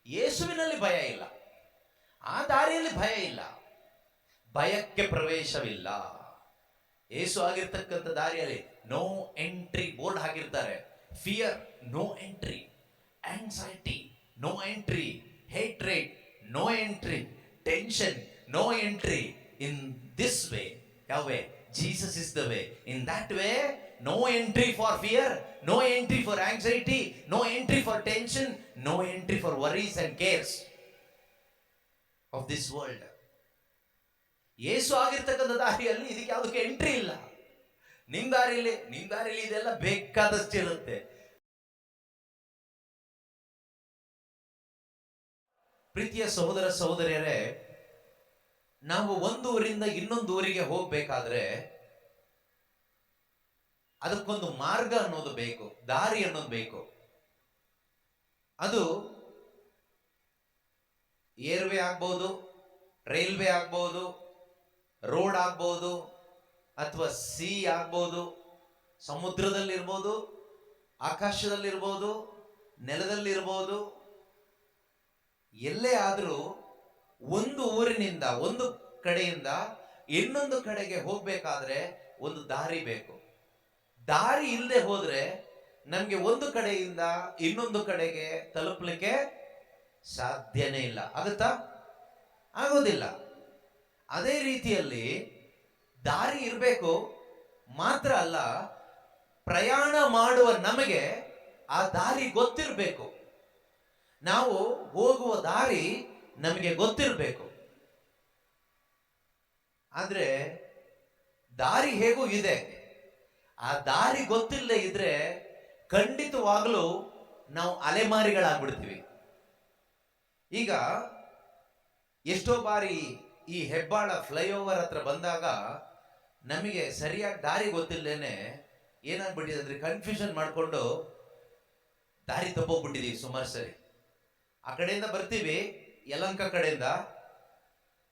ಯೇಸುವಿನಲ್ಲಿ ಭಯ ಇಲ್ಲ, ಆ ದಾರಿಯಲ್ಲಿ ಭಯ ಇಲ್ಲ, ಭಯಕ್ಕೆ ಪ್ರವೇಶವಿಲ್ಲ. ಯೇಸು ಆಗಿರ್ತಕ್ಕಂಥ ದಾರಿಯಲ್ಲಿ ನೋ ಎಂಟ್ರಿ ಬೋರ್ಡ್ ಹಾಕಿರ್ತಾರೆ. Fear no entry, anxiety no entry, hatred no entry, tension no entry. In this way, ಯಾವ way? Jesus is the way. In that way, no entry for fear, no entry for anxiety, no entry for tension, no entry for worries and cares of this world. ಯೇಸು ಆಗಿರ್ತಕ್ಕಂಥ ದಾರಿಯಲ್ಲಿ ಇದಕ್ಕೆ ಯಾವುದಕ್ಕೆ entry ಇಲ್ಲ. ನಿಮ್ ದಾರಿಯಲ್ಲಿ ಇದೆಲ್ಲ ಬೇಕಾದಷ್ಟು ಇರುತ್ತೆ. ಪ್ರೀತಿಯ ಸಹೋದರ ಸಹೋದರಿಯರೇ, ನಾವು ಒಂದು ಊರಿಂದ ಇನ್ನೊಂದು ಊರಿಗೆ ಹೋಗ್ಬೇಕಾದ್ರೆ ಅದಕ್ಕೊಂದು ಮಾರ್ಗ ಅನ್ನೋದು ಬೇಕು, ದಾರಿ ಅನ್ನೋದು ಬೇಕು. ಅದು ಏರ್ವೇ ಆಗ್ಬಹುದು, ರೈಲ್ವೆ ಆಗ್ಬಹುದು, ರೋಡ್ ಆಗ್ಬಹುದು, ಅಥವಾ ಸಿ ಆಗ್ಬಹುದು, ಸಮುದ್ರದಲ್ಲಿರ್ಬೋದು, ಆಕಾಶದಲ್ಲಿರ್ಬೋದು, ನೆಲದಲ್ಲಿರ್ಬೋದು. ಎಲ್ಲೇ ಆದರೂ ಒಂದು ಊರಿನಿಂದ, ಒಂದು ಕಡೆಯಿಂದ ಇನ್ನೊಂದು ಕಡೆಗೆ ಹೋಗ್ಬೇಕಾದ್ರೆ ಒಂದು ದಾರಿ ಬೇಕು. ದಾರಿ ಇಲ್ಲದೆ ಹೋದ್ರೆ ನಮ್ಗೆ ಒಂದು ಕಡೆಯಿಂದ ಇನ್ನೊಂದು ಕಡೆಗೆ ತಲುಪಲಿಕ್ಕೆ ಸಾಧ್ಯನೇ ಇಲ್ಲ. ಆಗುತ್ತಾ? ಆಗೋದಿಲ್ಲ. ಅದೇ ರೀತಿಯಲ್ಲಿ ದಾರಿ ಇರಬೇಕು ಮಾತ್ರ ಅಲ್ಲ, ಪ್ರಯಾಣ ಮಾಡುವ ನಮಗೆ ಆ ದಾರಿ ಗೊತ್ತಿರಬೇಕು. ನಾವು ಹೋಗುವ ದಾರಿ ನಮಗೆ ಗೊತ್ತಿರಬೇಕು. ಆದ್ರೆ ದಾರಿ ಹೇಗೂ ಇದೆ, ಆ ದಾರಿ ಗೊತ್ತಿಲ್ಲದೆ ಇದ್ರೆ ಖಂಡಿತವಾಗಲೂ ನಾವು ಅಲೆಮಾರಿಗಳಾಗ್ಬಿಡ್ತೀವಿ. ಈಗ ಎಷ್ಟೋ ಬಾರಿ ಈ ಹೆಬ್ಬಾಳ ಫ್ಲೈಓವರ್ ಹತ್ರ ಬಂದಾಗ ನಮಗೆ ಸರಿಯಾಗಿ ದಾರಿ ಗೊತ್ತಿಲ್ಲದೇನೆ ಏನಾಗ್ಬಿಟ್ಟಿದೆ ಅಂದ್ರೆ ಕನ್ಫ್ಯೂಷನ್ ಮಾಡಿಕೊಂಡು ದಾರಿ ತಪ್ಪೋಗ್ಬಿಟ್ಟಿದೀವಿ ಸುಮಾರು ಸರಿ. ಆ ಕಡೆಯಿಂದ ಬರ್ತೀವಿ, ಯಲಹಂಕ ಕಡೆಯಿಂದ.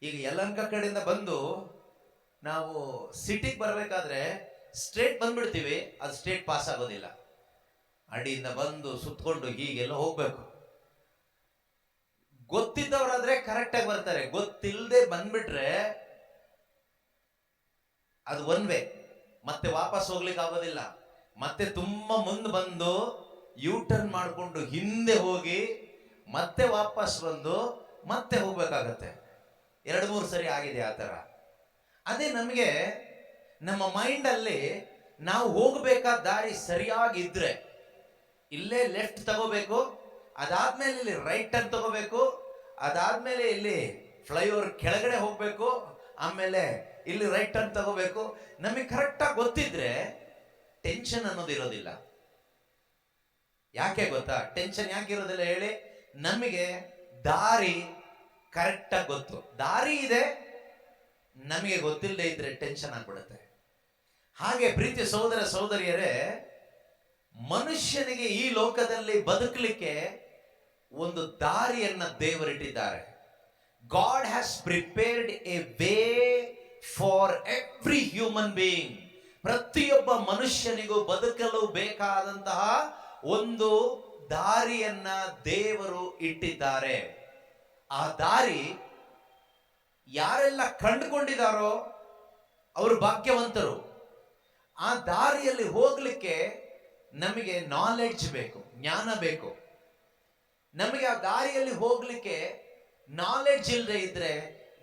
ಈಗ ಯಲಹಂಕ ಕಡೆಯಿಂದ ಬಂದು ನಾವು ಸಿಟಿಗೆ ಬರಬೇಕಾದ್ರೆ ಸ್ಟ್ರೇಟ್ ಬಂದ್ಬಿಡ್ತೀವಿ, ಅದು ಸ್ಟ್ರೇಟ್ ಪಾಸ್ ಆಗೋದಿಲ್ಲ. ಅಡಿಯಿಂದ ಬಂದು ಸುತ್ತಕೊಂಡು ಹೀಗೆಲ್ಲ ಹೋಗ್ಬೇಕು. ಗೊತ್ತಿದ್ದವರಾದ್ರೆ ಕರೆಕ್ಟಾಗಿ ಬರ್ತಾರೆ, ಗೊತ್ತಿಲ್ಲದೆ ಬಂದ್ಬಿಟ್ರೆ ಅದು ಒನ್ ವೇ, ಮತ್ತೆ ವಾಪಸ್ ಹೋಗ್ಲಿಕ್ಕೆ ಆಗೋದಿಲ್ಲ. ಮತ್ತೆ ತುಂಬಾ ಮುಂದೆ ಬಂದು ಯೂ ಟರ್ನ್ ಮಾಡಿಕೊಂಡು ಹಿಂದೆ ಹೋಗಿ ಮತ್ತೆ ವಾಪಸ್ ಬಂದು ಮತ್ತೆ ಹೋಗ್ಬೇಕಾಗತ್ತೆ. 2-3 ಸರಿ ಆಗಿದೆ ಆ ಥರ. ಅದೇ ನಮಗೆ ನಮ್ಮ ಮೈಂಡಲ್ಲಿ ನಾವು ಹೋಗಬೇಕಾದ ದಾರಿ ಸರಿಯಾಗಿದ್ರೆ ಇಲ್ಲೇ ಲೆಫ್ಟ್ ತಗೋಬೇಕು, ಅದಾದ್ಮೇಲೆ ಇಲ್ಲಿ ರೈಟ್ ಟರ್ನ್ ತಗೋಬೇಕು, ಅದಾದ್ಮೇಲೆ ಇಲ್ಲಿ ಫ್ಲೈಓವರ್ ಕೆಳಗಡೆ ಹೋಗ್ಬೇಕು, ಆಮೇಲೆ ಇಲ್ಲಿ ರೈಟ್ ಟರ್ನ್ ತಗೋಬೇಕು. ನಮಗೆ ಕರೆಕ್ಟಾಗಿ ಗೊತ್ತಿದ್ರೆ ಟೆನ್ಷನ್ ಅನ್ನೋದು ಇರೋದಿಲ್ಲ. ಯಾಕೆ ಗೊತ್ತಾ ಟೆನ್ಷನ್ ಯಾಕೆ ಇರೋದಿಲ್ಲ ಹೇಳಿ? ನಮಗೆ ದಾರಿ ಕರೆಕ್ಟಾಗಿ ಗೊತ್ತು. ದಾರಿ ಇದೆ, ನಮಗೆ ಗೊತ್ತಿಲ್ಲದೆ ಇದ್ರೆ ಟೆನ್ಷನ್ ಆಗ್ಬಿಡುತ್ತೆ. ಹಾಗೆ ಪ್ರೀತಿ ಸಹೋದರ ಸಹೋದರಿಯರೇ, ಮನುಷ್ಯನಿಗೆ ಈ ಲೋಕದಲ್ಲಿ ಬದುಕಲಿಕ್ಕೆ ಒಂದು ದಾರಿಯನ್ನ ದೇವರಿಟ್ಟಿದ್ದಾರೆ. God has prepared a way for every human being. ಪ್ರತಿಯೊಬ್ಬ ಮನುಷ್ಯನಿಗೂ ಬದುಕಲು ಬೇಕಾದಂತಹ ಒಂದು ದಾರಿಯನ್ನ ದೇವರು ಇಟ್ಟಿದ್ದಾರೆ. ಆ ದಾರಿ ಯಾರೆಲ್ಲ ಕಂಡುಕೊಂಡಿದ್ದಾರೋ ಅವರು ಭಾಗ್ಯವಂತರು. ಆ ದಾರಿಯಲ್ಲಿ ಹೋಗ್ಲಿಕ್ಕೆ ನಮಗೆ ನಾಲೆಡ್ಜ್ ಬೇಕು, ಜ್ಞಾನ ಬೇಕು. ನಮಗೆ ಆ ದಾರಿಯಲ್ಲಿ ಹೋಗ್ಲಿಕ್ಕೆ ನಾಲೆಡ್ಜ್ ಇಲ್ಲದೆ ಇದ್ರೆ,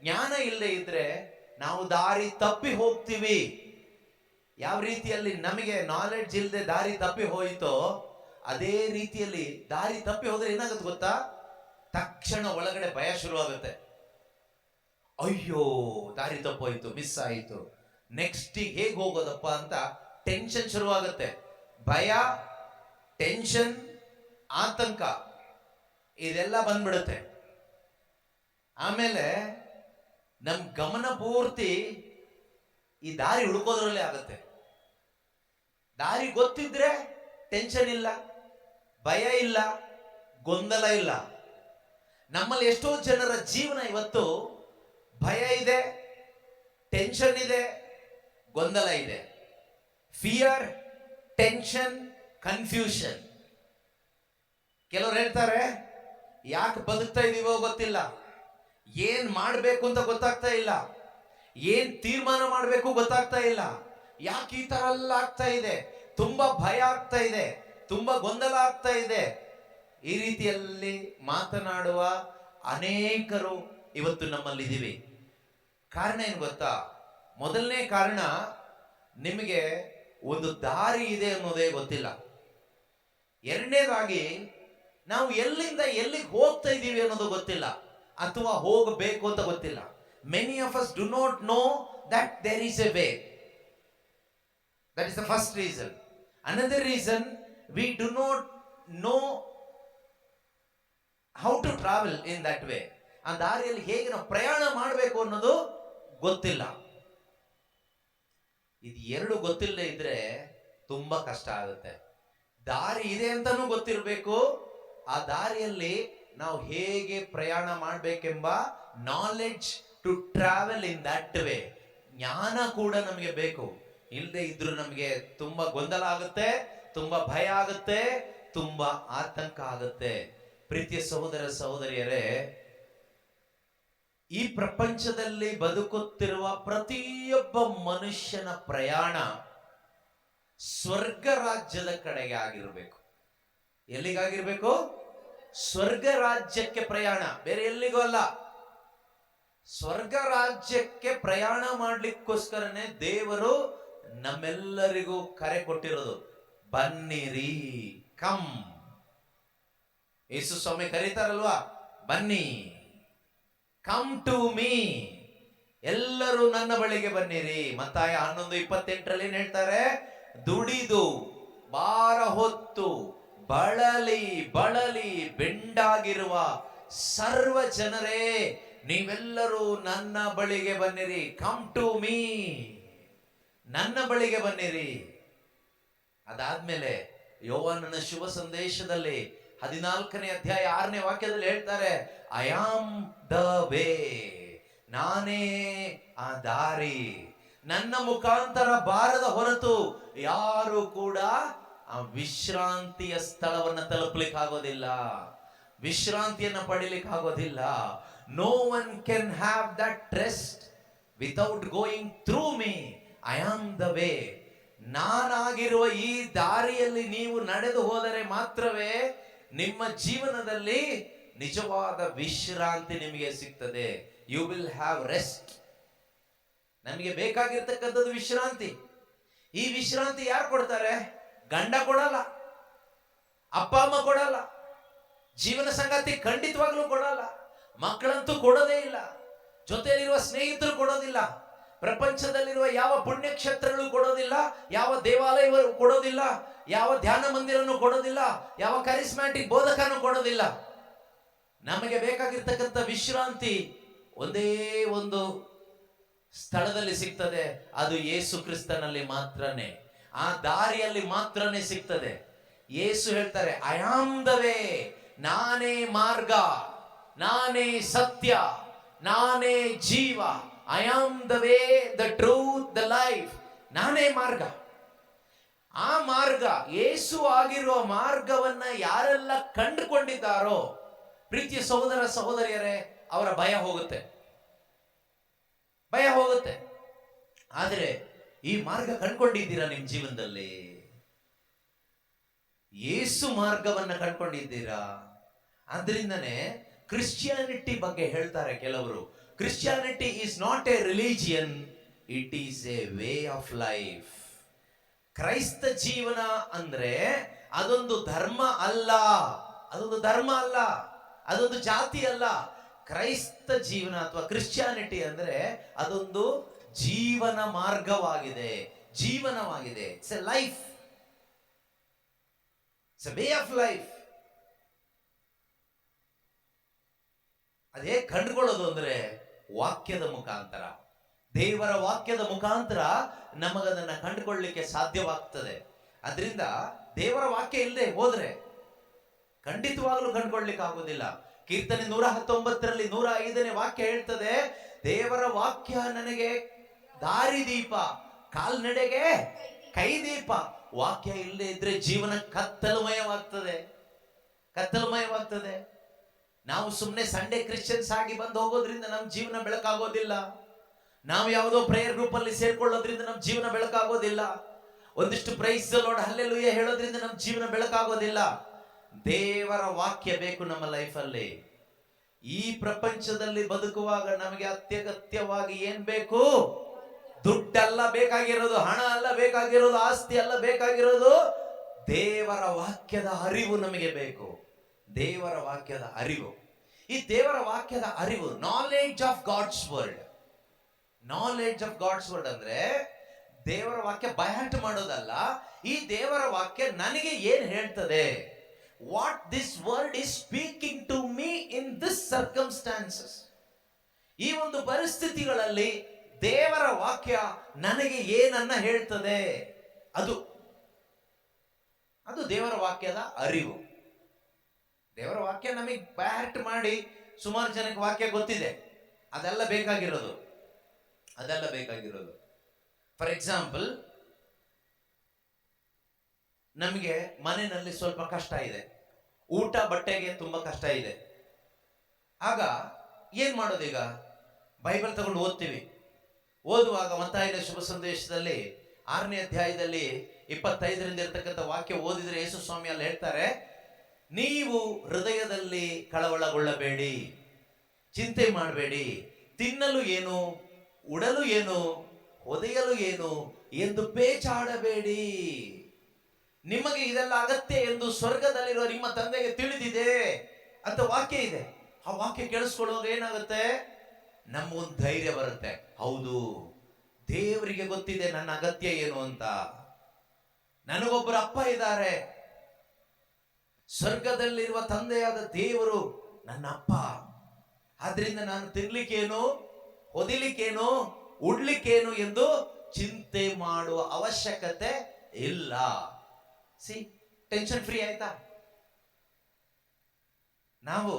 ಜ್ಞಾನ ಇಲ್ಲದೆ ಇದ್ರೆ ನಾವು ದಾರಿ ತಪ್ಪಿ ಹೋಗ್ತೀವಿ. ಯಾವ ರೀತಿಯಲ್ಲಿ ನಮಗೆ ನಾಲೆಡ್ಜ್ ಇಲ್ಲದೆ ದಾರಿ ತಪ್ಪಿ ಹೋಯಿತೋ ಅದೇ ರೀತಿಯಲ್ಲಿ ದಾರಿ ತಪ್ಪಿ ಹೋದ್ರೆ ಏನಾಗುತ್ತೆ ಗೊತ್ತಾ? ತಕ್ಷಣ ಒಳಗಡೆ ಭಯ ಶುರುವಾಗುತ್ತೆ. ಅಯ್ಯೋ ದಾರಿ ತಪ್ಪೋಯ್ತು, ಮಿಸ್ ಆಯಿತು, ನೆಕ್ಸ್ಟ್ ಹೇಗೆ ಹೋಗೋದಪ್ಪ ಅಂತ ಟೆನ್ಷನ್ ಶುರುವಾಗುತ್ತೆ. ಭಯ, ಟೆನ್ಷನ್, ಆತಂಕ ಇದೆಲ್ಲ ಬಂದ್ಬಿಡುತ್ತೆ. ಆಮೇಲೆ ನಮ್ ಗಮನ ಪೂರ್ತಿ ಈ ದಾರಿ ಹುಡುಕೋದ್ರಲ್ಲೇ ಆಗುತ್ತೆ. ದಾರಿ ಗೊತ್ತಿದ್ರೆ ಟೆನ್ಷನ್ ಇಲ್ಲ, ಭಯ ಇಲ್ಲ, ಗೊಂದಲ ಇಲ್ಲ. ನಮ್ಮಲ್ಲಿ ಎಷ್ಟೋ ಜನರ ಜೀವನ ಇವತ್ತು ಭಯ ಇದೆ, ಟೆನ್ಷನ್ ಇದೆ, ಗೊಂದಲ ಇದೆ. Fear, tension, confusion. ಕೆಲವರು ಹೇಳ್ತಾರೆ ಯಾಕೆ ಬದುಕ್ತಾ ಇದೀವೋ ಗೊತ್ತಿಲ್ಲ, ಏನ್ ಮಾಡ್ಬೇಕು ಅಂತ ಗೊತ್ತಾಗ್ತಾ ಇಲ್ಲ, ಏನ್ ತೀರ್ಮಾನ ಮಾಡ್ಬೇಕು ಗೊತ್ತಾಗ್ತಾ ಇಲ್ಲ. ಯಾಕೆ ಈ ತರ ಎಲ್ಲ ಆಗ್ತಾ ಇದೆ? ತುಂಬಾ ಭಯ ಆಗ್ತಾ ಇದೆ, ತುಂಬಾ ಗೊಂದಲ ಆಗ್ತಾ ಇದೆ. ಈ ರೀತಿಯಲ್ಲಿ ಮಾತನಾಡುವ ಅನೇಕರು ಇವತ್ತು ನಮ್ಮಲ್ಲಿದ್ದೀವಿ. ಕಾರಣ ಏನು ಗೊತ್ತಾ? ಮೊದಲನೇ ಕಾರಣ, ನಿಮಗೆ ಒಂದು ದಾರಿ ಇದೆ ಅನ್ನೋದೇ ಗೊತ್ತಿಲ್ಲ. ಎರಡನೇದಾಗಿ, ನಾವು ಎಲ್ಲಿಂದ ಎಲ್ಲಿಗೆ ಹೋಗ್ತಾ ಇದ್ದೀವಿ ಅನ್ನೋದು ಗೊತ್ತಿಲ್ಲ, ಅಥವಾ ಹೋಗಬೇಕು ಅಂತ ಗೊತ್ತಿಲ್ಲ. Many of us do not know that there is a way. That is the first reason. Another reason, we do not know how to travel in that way. ಆ ದಾರಿಯಲ್ಲಿ ಹೇಗೆ ನಾವು ಪ್ರಯಾಣ ಮಾಡಬೇಕು ಅನ್ನೋದು ಗೊತ್ತಿಲ್ಲ. ಇದು ಎರಡು ಗೊತ್ತಿಲ್ಲದೆ ಇದ್ರೆ ತುಂಬಾ ಕಷ್ಟ ಆಗುತ್ತೆ. ದಾರಿ ಇದೆ ಅಂತಾನೂ ಗೊತ್ತಿರಬೇಕು, ಆ ದಾರಿಯಲ್ಲಿ ನಾವು ಹೇಗೆ ಪ್ರಯಾಣ ಮಾಡಬೇಕೆಂಬ knowledge to travel in that way. ಜ್ಞಾನ ಕೂಡ ನಮಗೆ ಬೇಕು. ಇಲ್ಲದೆ ಇದ್ರೂ ನಮಗೆ ತುಂಬಾ ಗೊಂದಲ ಆಗುತ್ತೆ, ತುಂಬಾ ಭಯ ಆಗುತ್ತೆ, ತುಂಬಾ ಆತಂಕ ಆಗುತ್ತೆ. ಪ್ರೀತಿಯ ಸಹೋದರ ಸಹೋದರಿಯರೇ, ಈ ಪ್ರಪಂಚದಲ್ಲಿ ಬದುಕುತ್ತಿರುವ ಪ್ರತಿಯೊಬ್ಬ ಮನುಷ್ಯನ ಪ್ರಯಾಣ ಸ್ವರ್ಗ ರಾಜ್ಯದ ಕಡೆಗೆ ಆಗಿರಬೇಕು. ಎಲ್ಲಿಗಾಗಿರ್ಬೇಕು? ಸ್ವರ್ಗ ರಾಜ್ಯಕ್ಕೆ ಪ್ರಯಾಣ, ಬೇರೆ ಎಲ್ಲಿಗೂ ಅಲ್ಲ. ಸ್ವರ್ಗ ರಾಜ್ಯಕ್ಕೆ ಪ್ರಯಾಣ ಮಾಡ್ಲಿಕ್ಕೋಸ್ಕರನೇ ದೇವರು ನಮ್ಮೆಲ್ಲರಿಗೂ ಕರೆ ಕೊಟ್ಟಿರೋದು. ಬನ್ನಿರಿ, ಕಮ್. ಯೇಸು ಸ್ವಾಮಿ ಕರೀತಾರಲ್ವಾ, ಬನ್ನಿ, ಕಮ್ ಟು ಮೀ, ಎಲ್ಲರೂ ನನ್ನ ಬಳಿಗೆ ಬನ್ನಿರಿ. ಮತ್ತಾಯ 11:28 ಹೇಳ್ತಾರೆ, ದುಡಿದು ಭಾರ ಹೊತ್ತು ಬಳಲಿ ಬಳಲಿ ಬೆಂಡಾಗಿರುವ ಸರ್ವ ಜನರೇ, ನೀವೆಲ್ಲರೂ ನನ್ನ ಬಳಿಗೆ ಬನ್ನಿರಿ. ಕಮ್ ಟು ಮೀ, ನನ್ನ ಬಳಿಗೆ ಬನ್ನಿರಿ. ಅದಾದ್ಮೇಲೆ ಯೋಹಾನನ ಶುಭ ಸಂದೇಶದಲ್ಲಿ 14ನೇ ಅಧ್ಯಾಯ 6ನೇ ವಾಕ್ಯದಲ್ಲಿ ಹೇಳ್ತಾರೆ, ಐ ಆಮ್ ದ ವೇ, ನಾನೇ ಆ ದಾರಿ. ನನ್ನ ಮುಖಾಂತರ ಬಾರದ ಹೊರತು ಯಾರು ಕೂಡ ಆ ವಿಶ್ರಾಂತಿಯ ಸ್ಥಳವನ್ನು ತಲುಪಲಿಕ್ಕೆ ಆಗೋದಿಲ್ಲ, ವಿಶ್ರಾಂತಿಯನ್ನು ಪಡಿಲಿಕ್ಕೆ ಆಗೋದಿಲ್ಲ. No one can have that rest without going through me. I am the way. ನಾನಾಗಿರುವ ಈ ದಾರಿಯಲ್ಲಿ ನೀವು ನಡೆದು ಹೋದರೆ ಮಾತ್ರವೇ ನಿಮ್ಮ ಜೀವನದಲ್ಲಿ ನಿಜವಾದ ವಿಶ್ರಾಂತಿ ನಿಮಗೆ ಸಿಗ್ತದೆ. You will have rest. ನಮಗೆ ಬೇಕಾಗಿರ್ತಕ್ಕಂಥದ್ದು ವಿಶ್ರಾಂತಿ. ಈ ವಿಶ್ರಾಂತಿ ಯಾರು ಕೊಡ್ತಾರೆ? ಗಂಡ ಕೊಡಲ್ಲ, ಅಪ್ಪ ಅಮ್ಮ ಕೊಡಲ್ಲ, ಜೀವನ ಸಂಗಾತಿ ಖಂಡಿತವಾಗ್ಲೂ ಕೊಡಲ್ಲ, ಮಕ್ಕಳಂತೂ ಕೊಡೋದೇ ಇಲ್ಲ, ಜೊತೆಯಲ್ಲಿರುವ ಸ್ನೇಹಿತರು ಕೊಡೋದಿಲ್ಲ, ಪ್ರಪಂಚದಲ್ಲಿರುವ ಯಾವ ಪುಣ್ಯಕ್ಷೇತ್ರಗಳು ಕೊಡೋದಿಲ್ಲ, ಯಾವ ದೇವಾಲಯಗಳು ಕೊಡೋದಿಲ್ಲ, ಯಾವ ಧ್ಯಾನ ಮಂದಿರನ್ನು ಕೊಡೋದಿಲ್ಲ, ಯಾವ ಕರಿಸ್ಮ್ಯಾಟಿಕ್ ಬೋಧಕನು ಕೊಡೋದಿಲ್ಲ. ನಮಗೆ ಬೇಕಾಗಿರ್ತಕ್ಕಂಥ ವಿಶ್ರಾಂತಿ ಒಂದೇ ಒಂದು ಸ್ಥಳದಲ್ಲಿ ಸಿಗ್ತದೆ, ಅದು ಯೇಸು ಕ್ರಿಸ್ತನಲ್ಲಿ ಮಾತ್ರನೇ, ಆ ದಾರಿಯಲ್ಲಿ ಮಾತ್ರನೇ ಸಿಗ್ತದೆ. ಯೇಸು ಹೇಳ್ತಾರೆ, ಐ ಆಮ್ ದ ವೇ, ನಾನೇ ಮಾರ್ಗ, ನಾನೇ ಸತ್ಯ, ನಾನೇ ಜೀವ. I am the way, the truth, the life. ನಾನೇ ಮಾರ್ಗ. ಆ ಮಾರ್ಗ, ಯೇಸು ಆಗಿರುವ ಮಾರ್ಗವನ್ನ ಯಾರೆಲ್ಲ ಕಂಡುಕೊಂಡಿದ್ದಾರೋ, ಪ್ರೀತಿಯ ಸಹೋದರ ಸಹೋದರಿಯರೇ, ಅವರ ಭಯ ಹೋಗುತ್ತೆ, ಭಯ ಹೋಗುತ್ತೆ. ಆದರೆ ಈ ಮಾರ್ಗ ಕಂಡುಕೊಂಡಿದ್ದೀರಾ ನಿಮ್ಮ ಜೀವನದಲ್ಲಿ? ಯೇಸು ಮಾರ್ಗವನ್ನ ಕಂಡುಕೊಂಡಿದ್ದೀರಾ? ಆದ್ರಿಂದನೇ ಕ್ರಿಶ್ಚಿಯಾನಿಟಿ ಬಗ್ಗೆ ಹೇಳ್ತಾರೆ ಕೆಲವರು. Christianity is not A religion, it is a way of life. ಕ್ರೈಸ್ತ ಜೀವನ ಅಂದ್ರೆ ಅದೊಂದು ಧರ್ಮ ಅಲ್ಲ, ಅದೊಂದು ಧರ್ಮ ಅಲ್ಲ, ಅದೊಂದು ಜಾತಿ ಅಲ್ಲ. ಕ್ರೈಸ್ತ ಜೀವನ ಅಥವಾ ಕ್ರಿಶ್ಚಿಯಾನಿಟಿ ಅಂದ್ರೆ ಅದೊಂದು ಜೀವನ ಮಾರ್ಗವಾಗಿದೆ, ಜೀವನವಾಗಿದೆ. It's a life, it's a way of life. ಅದೇ ಕಂಡುಕೊಳ್ಳೋದು ಅಂದ್ರೆ ವಾಕ್ಯದ ಮುಖಾಂತರ, ದೇವರ ವಾಕ್ಯದ ಮುಖಾಂತರ ನಮಗದನ್ನ ಕಂಡುಕೊಳ್ಳಲಿಕ್ಕೆ ಸಾಧ್ಯವಾಗ್ತದೆ. ಅದರಿಂದ ದೇವರ ವಾಕ್ಯ ಇಲ್ಲದೆ ಹೋದ್ರೆ ಖಂಡಿತವಾಗ್ಲೂ ಕಂಡುಕೊಳ್ಳಲಿಕ್ಕೆ ಆಗೋದಿಲ್ಲ. ಕೀರ್ತನೆ 119ರಲ್ಲಿ 105ನೇ ವಾಕ್ಯ ಹೇಳ್ತದೆ, ದೇವರ ವಾಕ್ಯ ನನಗೆ ದಾರಿದೀಪ, ಕಾಲ್ನಡೆಗೆ ಕೈದೀಪ. ವಾಕ್ಯ ಇಲ್ಲದೆ ಇದ್ರೆ ಜೀವನ ಕತ್ತಲಮಯವಾಗ್ತದೆ, ಕತ್ತಲಮಯವಾಗ್ತದೆ. ನಾವು ಸುಮ್ಮನೆ ಸಂಡೇ ಕ್ರಿಶ್ಚಿಯನ್ಸ್ ಆಗಿ ಬಂದು ಹೋಗೋದ್ರಿಂದ ನಮ್ಮ ಜೀವನ ಬೆಳಕಾಗೋದಿಲ್ಲ. ನಾವು ಯಾವುದೋ ಪ್ರೇಯರ್ ಗ್ರೂಪ್ ಅಲ್ಲಿ ಸೇರ್ಕೊಳ್ಳೋದ್ರಿಂದ ನಮ್ಮ ಜೀವನ ಬೆಳಕಾಗೋದಿಲ್ಲ. ಒಂದಿಷ್ಟು ಪ್ರೈಸ್ ದ ಲಾರ್ಡ್ ಹಲ್ಲೆಲೂಯಾ ಹೇಳೋದ್ರಿಂದ ನಮ್ಮ ಜೀವನ ಬೆಳಕಾಗೋದಿಲ್ಲ. ದೇವರ ವಾಕ್ಯ ಬೇಕು ನಮ್ಮ ಲೈಫಲ್ಲಿ. ಈ ಪ್ರಪಂಚದಲ್ಲಿ ಬದುಕುವಾಗ ನಮಗೆ ಅತ್ಯಗತ್ಯವಾಗಿ ಏನ್ ಬೇಕು? ದುಡ್ಡಲ್ಲ ಬೇಕಾಗಿರೋದು, ಹಣ ಅಲ್ಲ ಬೇಕಾಗಿರೋದು, ಆಸ್ತಿ ಅಲ್ಲ ಬೇಕಾಗಿರೋದು, ದೇವರ ವಾಕ್ಯದ ಅರಿವು ನಮಗೆ ಬೇಕು. ದೇವರ ವಾಕ್ಯದ ಅರಿವು. ಈ ದೇವರ ವಾಕ್ಯದ ಅರಿವು, knowledge of God's word. Knowledge of God's word ಅಂದ್ರೆ ದೇವರ ವಾಕ್ಯ ಬೈಹಾರ್ಟ್ ಮಾಡೋದಲ್ಲ. ಈ ದೇವರ ವಾಕ್ಯ ನನಗೆ ಏನ್ ಹೇಳ್ತದೆ? What this word is speaking to me in this circumstances. ಈ ಒಂದು ಪರಿಸ್ಥಿತಿಗಳಲ್ಲಿ ದೇವರ ವಾಕ್ಯ ನನಗೆ ಏನನ್ನ ಹೇಳ್ತದೆ? ಅದು ದೇವರ ವಾಕ್ಯದ ಅರಿವು. ದೇವರ ವಾಕ್ಯ ನಮಗೆ ಬೈಹಾರ್ಟ್ ಮಾಡಿ ಸುಮಾರು ಜನಕ್ಕೆ ವಾಕ್ಯ ಗೊತ್ತಿದೆ, ಅದೆಲ್ಲ ಬೇಕಾಗಿರೋದು. ಫಾರ್ ಎಕ್ಸಾಂಪಲ್, ನಮಗೆ ಮನೆಯಲ್ಲಿ ಸ್ವಲ್ಪ ಕಷ್ಟ ಇದೆ, ಊಟ ಬಟ್ಟೆಗೆ ತುಂಬಾ ಕಷ್ಟ ಇದೆ. ಆಗ ಏನ್ ಮಾಡೋದೀಗ? ಬೈಬಲ್ ತಗೊಂಡು ಓದ್ತೀವಿ. ಓದುವಾಗ ಮತ್ತಾಯನ ಶುಭ ಸಂದೇಶದಲ್ಲಿ 6ನೇ ಅಧ್ಯಾಯದಲ್ಲಿ 25ರಿಂದ ಇರತಕ್ಕಂಥ ವಾಕ್ಯ ಓದಿದ್ರೆ ಯೇಸು ಸ್ವಾಮಿ ಅಲ್ಲಿ ಹೇಳ್ತಾರೆ, ನೀವು ಹೃದಯದಲ್ಲಿ ಕಳವಳಗೊಳ್ಳಬೇಡಿ, ಚಿಂತೆ ಮಾಡಬೇಡಿ, ತಿನ್ನಲು ಏನು, ಉಡಲು ಏನು, ಹೊದೆಯಲು ಏನು ಎಂದು ಪೇಚಾಡಬೇಡಿ. ನಿಮಗೆ ಇದೆಲ್ಲ ಅಗತ್ಯ ಎಂದು ಸ್ವರ್ಗದಲ್ಲಿರುವ ನಿಮ್ಮ ತಂದೆಗೆ ತಿಳಿದಿದೆ ಅಂತ ವಾಕ್ಯ ಇದೆ. ಆ ವಾಕ್ಯ ಕೇಳಿಸ್ಕೊಳ್ಳುವಾಗ ಏನಾಗುತ್ತೆ? ನಮಗೊಂದು ಧೈರ್ಯ ಬರುತ್ತೆ. ಹೌದು, ದೇವರಿಗೆ ಗೊತ್ತಿದೆ ನನ್ನ ಅಗತ್ಯ ಏನು ಅಂತ. ನನಗೊಬ್ಬರು ಅಪ್ಪ ಇದ್ದಾರೆ, ಸ್ವರ್ಗದಲ್ಲಿರುವ ತಂದೆಯಾದ ದೇವರು ನನ್ನ ಅಪ್ಪ. ಆದ್ರಿಂದ ನಾನು ತಿನ್ಲಿಕ್ಕೇನು, ಹೊದಿಲಿಕ್ಕೇನು, ಉಡ್ಲಿಕ್ಕೇನು ಎಂದು ಚಿಂತೆ ಮಾಡುವ ಅವಶ್ಯಕತೆ ಇಲ್ಲ. ಸಿ, ಟೆನ್ಷನ್ ಫ್ರೀ ಆಯ್ತಾ? ನಾವು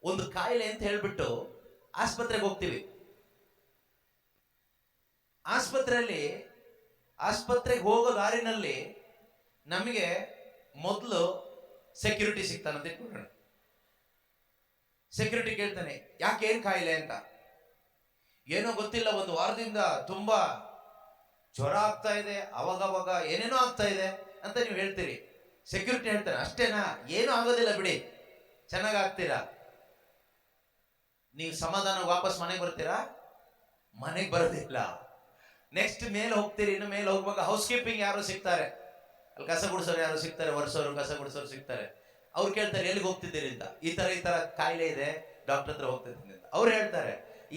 ಒಂದು ಕಾಯಿಲೆ ಅಂತ ಹೇಳ್ಬಿಟ್ಟು ಆಸ್ಪತ್ರೆಗೆ ಹೋಗ್ತೀವಿ. ಆಸ್ಪತ್ರೆಗೆ ಹೋಗೋ ದಾರಿನಲ್ಲಿ ನಮಗೆ ಮೊದಲು ಸೆಕ್ಯೂರಿಟಿ ಸಿಗ್ತಾನಂತ ಇಟ್ಕೊಳ್ಳೋಣ. ಸೆಕ್ಯೂರಿಟಿ ಕೇಳ್ತಾನೆ, ಯಾಕೆ, ಏನ್ ಕಾಯಿಲೆ ಅಂತ. ಏನೋ ಗೊತ್ತಿಲ್ಲ, ಒಂದು ವಾರದಿಂದ ತುಂಬಾ ಜ್ವರ ಆಗ್ತಾ ಇದೆ, ಅವಾಗವಾಗ ಏನೇನೋ ಆಗ್ತಾ ಇದೆ ಅಂತ ನೀವು ಹೇಳ್ತೀರಿ. ಸೆಕ್ಯೂರಿಟಿ ಹೇಳ್ತಾನೆ, ಅಷ್ಟೇನಾ, ಏನೂ ಆಗೋದಿಲ್ಲ ಬಿಡಿ, ಚೆನ್ನಾಗಾಗ್ತೀರಾ. ನೀವು ಸಮಾಧಾನ ವಾಪಸ್ ಮನೆಗೆ ಬರ್ತೀರಾ? ಮನೆಗೆ ಬರೋದಿಲ್ಲ. ನೆಕ್ಸ್ಟ್ ಮೇಲೆ ಹೋಗ್ತೀರಿ. ಇನ್ನು ಮೇಲೆ ಹೋಗುವಾಗ ಹೌಸ್ ಕೀಪಿಂಗ್ ಯಾರು ಸಿಗ್ತಾರೆ, ಅಲ್ಲಿ ಕಸ ಗುಡಿಸೋರು ಯಾರು ಸಿಗ್ತಾರೆ, ವರ್ಷೋರು ಕಸ ಗುಡಿಸೋರು ಸಿಗ್ತಾರೆ. ಅವ್ರು ಕೇಳ್ತಾರೆ, ಎಲ್ಲಿಗೆ ಹೋಗ್ತಿದ್ದೀರಿ ಅಂತ. ಈ ತರ ಕಾಯಿಲೆ ಇದೆ, ಡಾಕ್ಟರ್ ಹತ್ರ ಹೋಗ್ತಿದ್ದೀನಿ ಅಂತ. ಅವ್ರು ಹೇಳ್ತಾರೆ,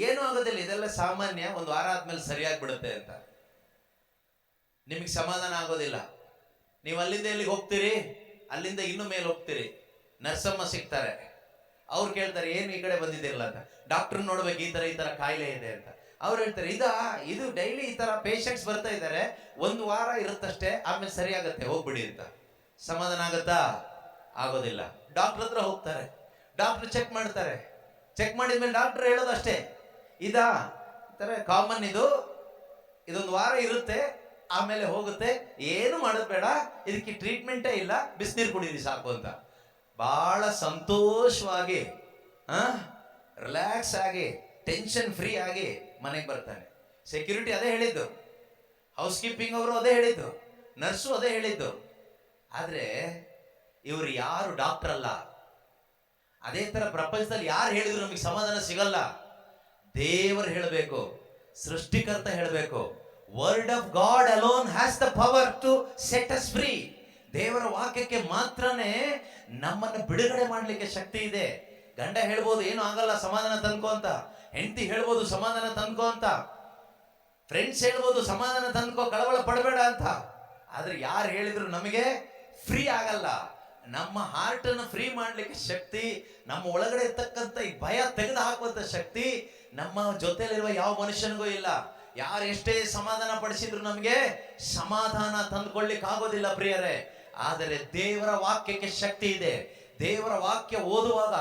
ಏನೂ ಆಗೋದಿಲ್ಲ, ಇದೆಲ್ಲ ಸಾಮಾನ್ಯ, ಒಂದು ವಾರ ಆದ್ಮೇಲೆ ಸರಿಯಾಗಿ ಬಿಡುತ್ತೆ ಅಂತ. ನಿಮಗೆ ಸಮಾಧಾನ ಆಗೋದಿಲ್ಲ. ನೀವು ಅಲ್ಲಿಂದ ಎಲ್ಲಿಗೆ ಹೋಗ್ತೀರಿ? ಅಲ್ಲಿಂದ ಇನ್ನು ಮೇಲೆ ಹೋಗ್ತೀರಿ. ನರ್ಸಮ್ಮ ಸಿಗ್ತಾರೆ. ಅವ್ರು ಕೇಳ್ತಾರೆ, ಏನು ಈ ಕಡೆ ಬಂದಿದ್ದೀರಲ್ಲ ಅಂತ. ಡಾಕ್ಟರ್ ನೋಡ್ಬೇಕು, ಈ ತರ ಕಾಯಿಲೆ ಇದೆ ಅಂತ. ಅವ್ರು ಹೇಳ್ತಾರೆ, ಇದು ಡೈಲಿ ಈ ತರ ಪೇಷಂಟ್ಸ್ ಬರ್ತಾ ಇದ್ದಾರೆ, ಒಂದು ವಾರ ಇರುತ್ತಷ್ಟೇ, ಆಮೇಲೆ ಸರಿ ಆಗತ್ತೆ, ಹೋಗ್ಬಿಡಿ ಅಂತ. ಸಮಾಧಾನ ಆಗತ್ತಾ? ಆಗೋದಿಲ್ಲ. ಡಾಕ್ಟರ್ ಹತ್ರ ಹೋಗ್ತಾರೆ, ಡಾಕ್ಟರ್ ಚೆಕ್ ಮಾಡ್ತಾರೆ. ಚೆಕ್ ಮಾಡಿದ್ಮೇಲೆ ಡಾಕ್ಟರ್ ಹೇಳೋದಷ್ಟೇ, ಕಾಮನ್, ಇದೊಂದು ವಾರ ಇರುತ್ತೆ, ಆಮೇಲೆ ಹೋಗುತ್ತೆ, ಏನು ಮಾಡೋದು ಬೇಡ, ಇದಕ್ಕೆ ಟ್ರೀಟ್ಮೆಂಟೇ ಇಲ್ಲ, ಬಿಸಿನೀರು ಕುಡೀರಿ ಸಾಕು ಅಂತ. ಬಹಳ ಸಂತೋಷವಾಗಿ, ರಿಲ್ಯಾಕ್ಸ್ ಆಗಿ, ಟೆನ್ಷನ್ ಫ್ರೀ ಆಗಿ ಮನೆಗೆ ಬರ್ತಾನೆ. ಸೆಕ್ಯೂರಿಟಿ ಅದೇ ಹೇಳಿದ್ದು, ಹೌಸ್ ಕೀಪಿಂಗ್ ಅವರು ಅದೇ ಹೇಳಿದ್ದು, ನರ್ಸು ಅದೇ ಹೇಳಿದ್ದು. ಆದ್ರೆ ಇವರು ಯಾರು ಡಾಕ್ಟರ್ ಅಲ್ಲ. ಅದೇ ತರ ಪ್ರಪಂಚದಲ್ಲಿ ಯಾರು ಹೇಳಿದ್ರು ನಮಗೆ ಸಮಾಧಾನ ಸಿಗಲ್ಲ. ದೇವರು ಹೇಳಬೇಕು, ಸೃಷ್ಟಿಕರ್ತ ಹೇಳಬೇಕು. Word of God alone has the power to set us free. ದೇವರ ವಾಕ್ಯಕ್ಕೆ ಮಾತ್ರನೇ ನಮ್ಮನ್ನು ಬಿಡುಗಡೆ ಮಾಡಲಿಕ್ಕೆ ಶಕ್ತಿ ಇದೆ. ಗಂಡ ಹೇಳ್ಬೋದು, ಏನು ಆಗಲ್ಲ, ಸಮಾಧಾನ ತಂದ್ಕೋ ಅಂತ. ಹೆಂಡತಿ ಹೇಳ್ಬೋದು, ಸಮಾಧಾನ ತಂದ್ಕೋ ಅಂತ. ಫ್ರೆಂಡ್ಸ್ ಹೇಳ್ಬೋದು, ಸಮಾಧಾನ ತಂದ್ಕೋ, ಕಳವಳ ಪಡಬೇಡ ಅಂತ. ಆದ್ರೆ ಯಾರು ಹೇಳಿದ್ರು ನಮಗೆ ಫ್ರೀ ಆಗಲ್ಲ. ನಮ್ಮ ಹಾರ್ಟ್ ಅನ್ನು ಫ್ರೀ ಮಾಡ್ಲಿಕ್ಕೆ ಶಕ್ತಿ, ನಮ್ಮ ಒಳಗಡೆ ಇರ್ತಕ್ಕಂಥ ಈ ಭಯ ತೆಗೆದು ಹಾಕುವಂತ ಶಕ್ತಿ ನಮ್ಮ ಜೊತೆಲಿರುವ ಯಾವ ಮನುಷ್ಯನಿಗೂ ಇಲ್ಲ. ಯಾರು ಎಷ್ಟೇ ಸಮಾಧಾನ ಪಡಿಸಿದ್ರು ನಮಗೆ ಸಮಾಧಾನ ತಂದುಕೊಳ್ಳಿಕ್ ಆಗೋದಿಲ್ಲ ಪ್ರಿಯರೇ. ಆದರೆ ದೇವರ ವಾಕ್ಯಕ್ಕೆ ಶಕ್ತಿ ಇದೆ. ದೇವರ ವಾಕ್ಯ ಓದುವಾಗ,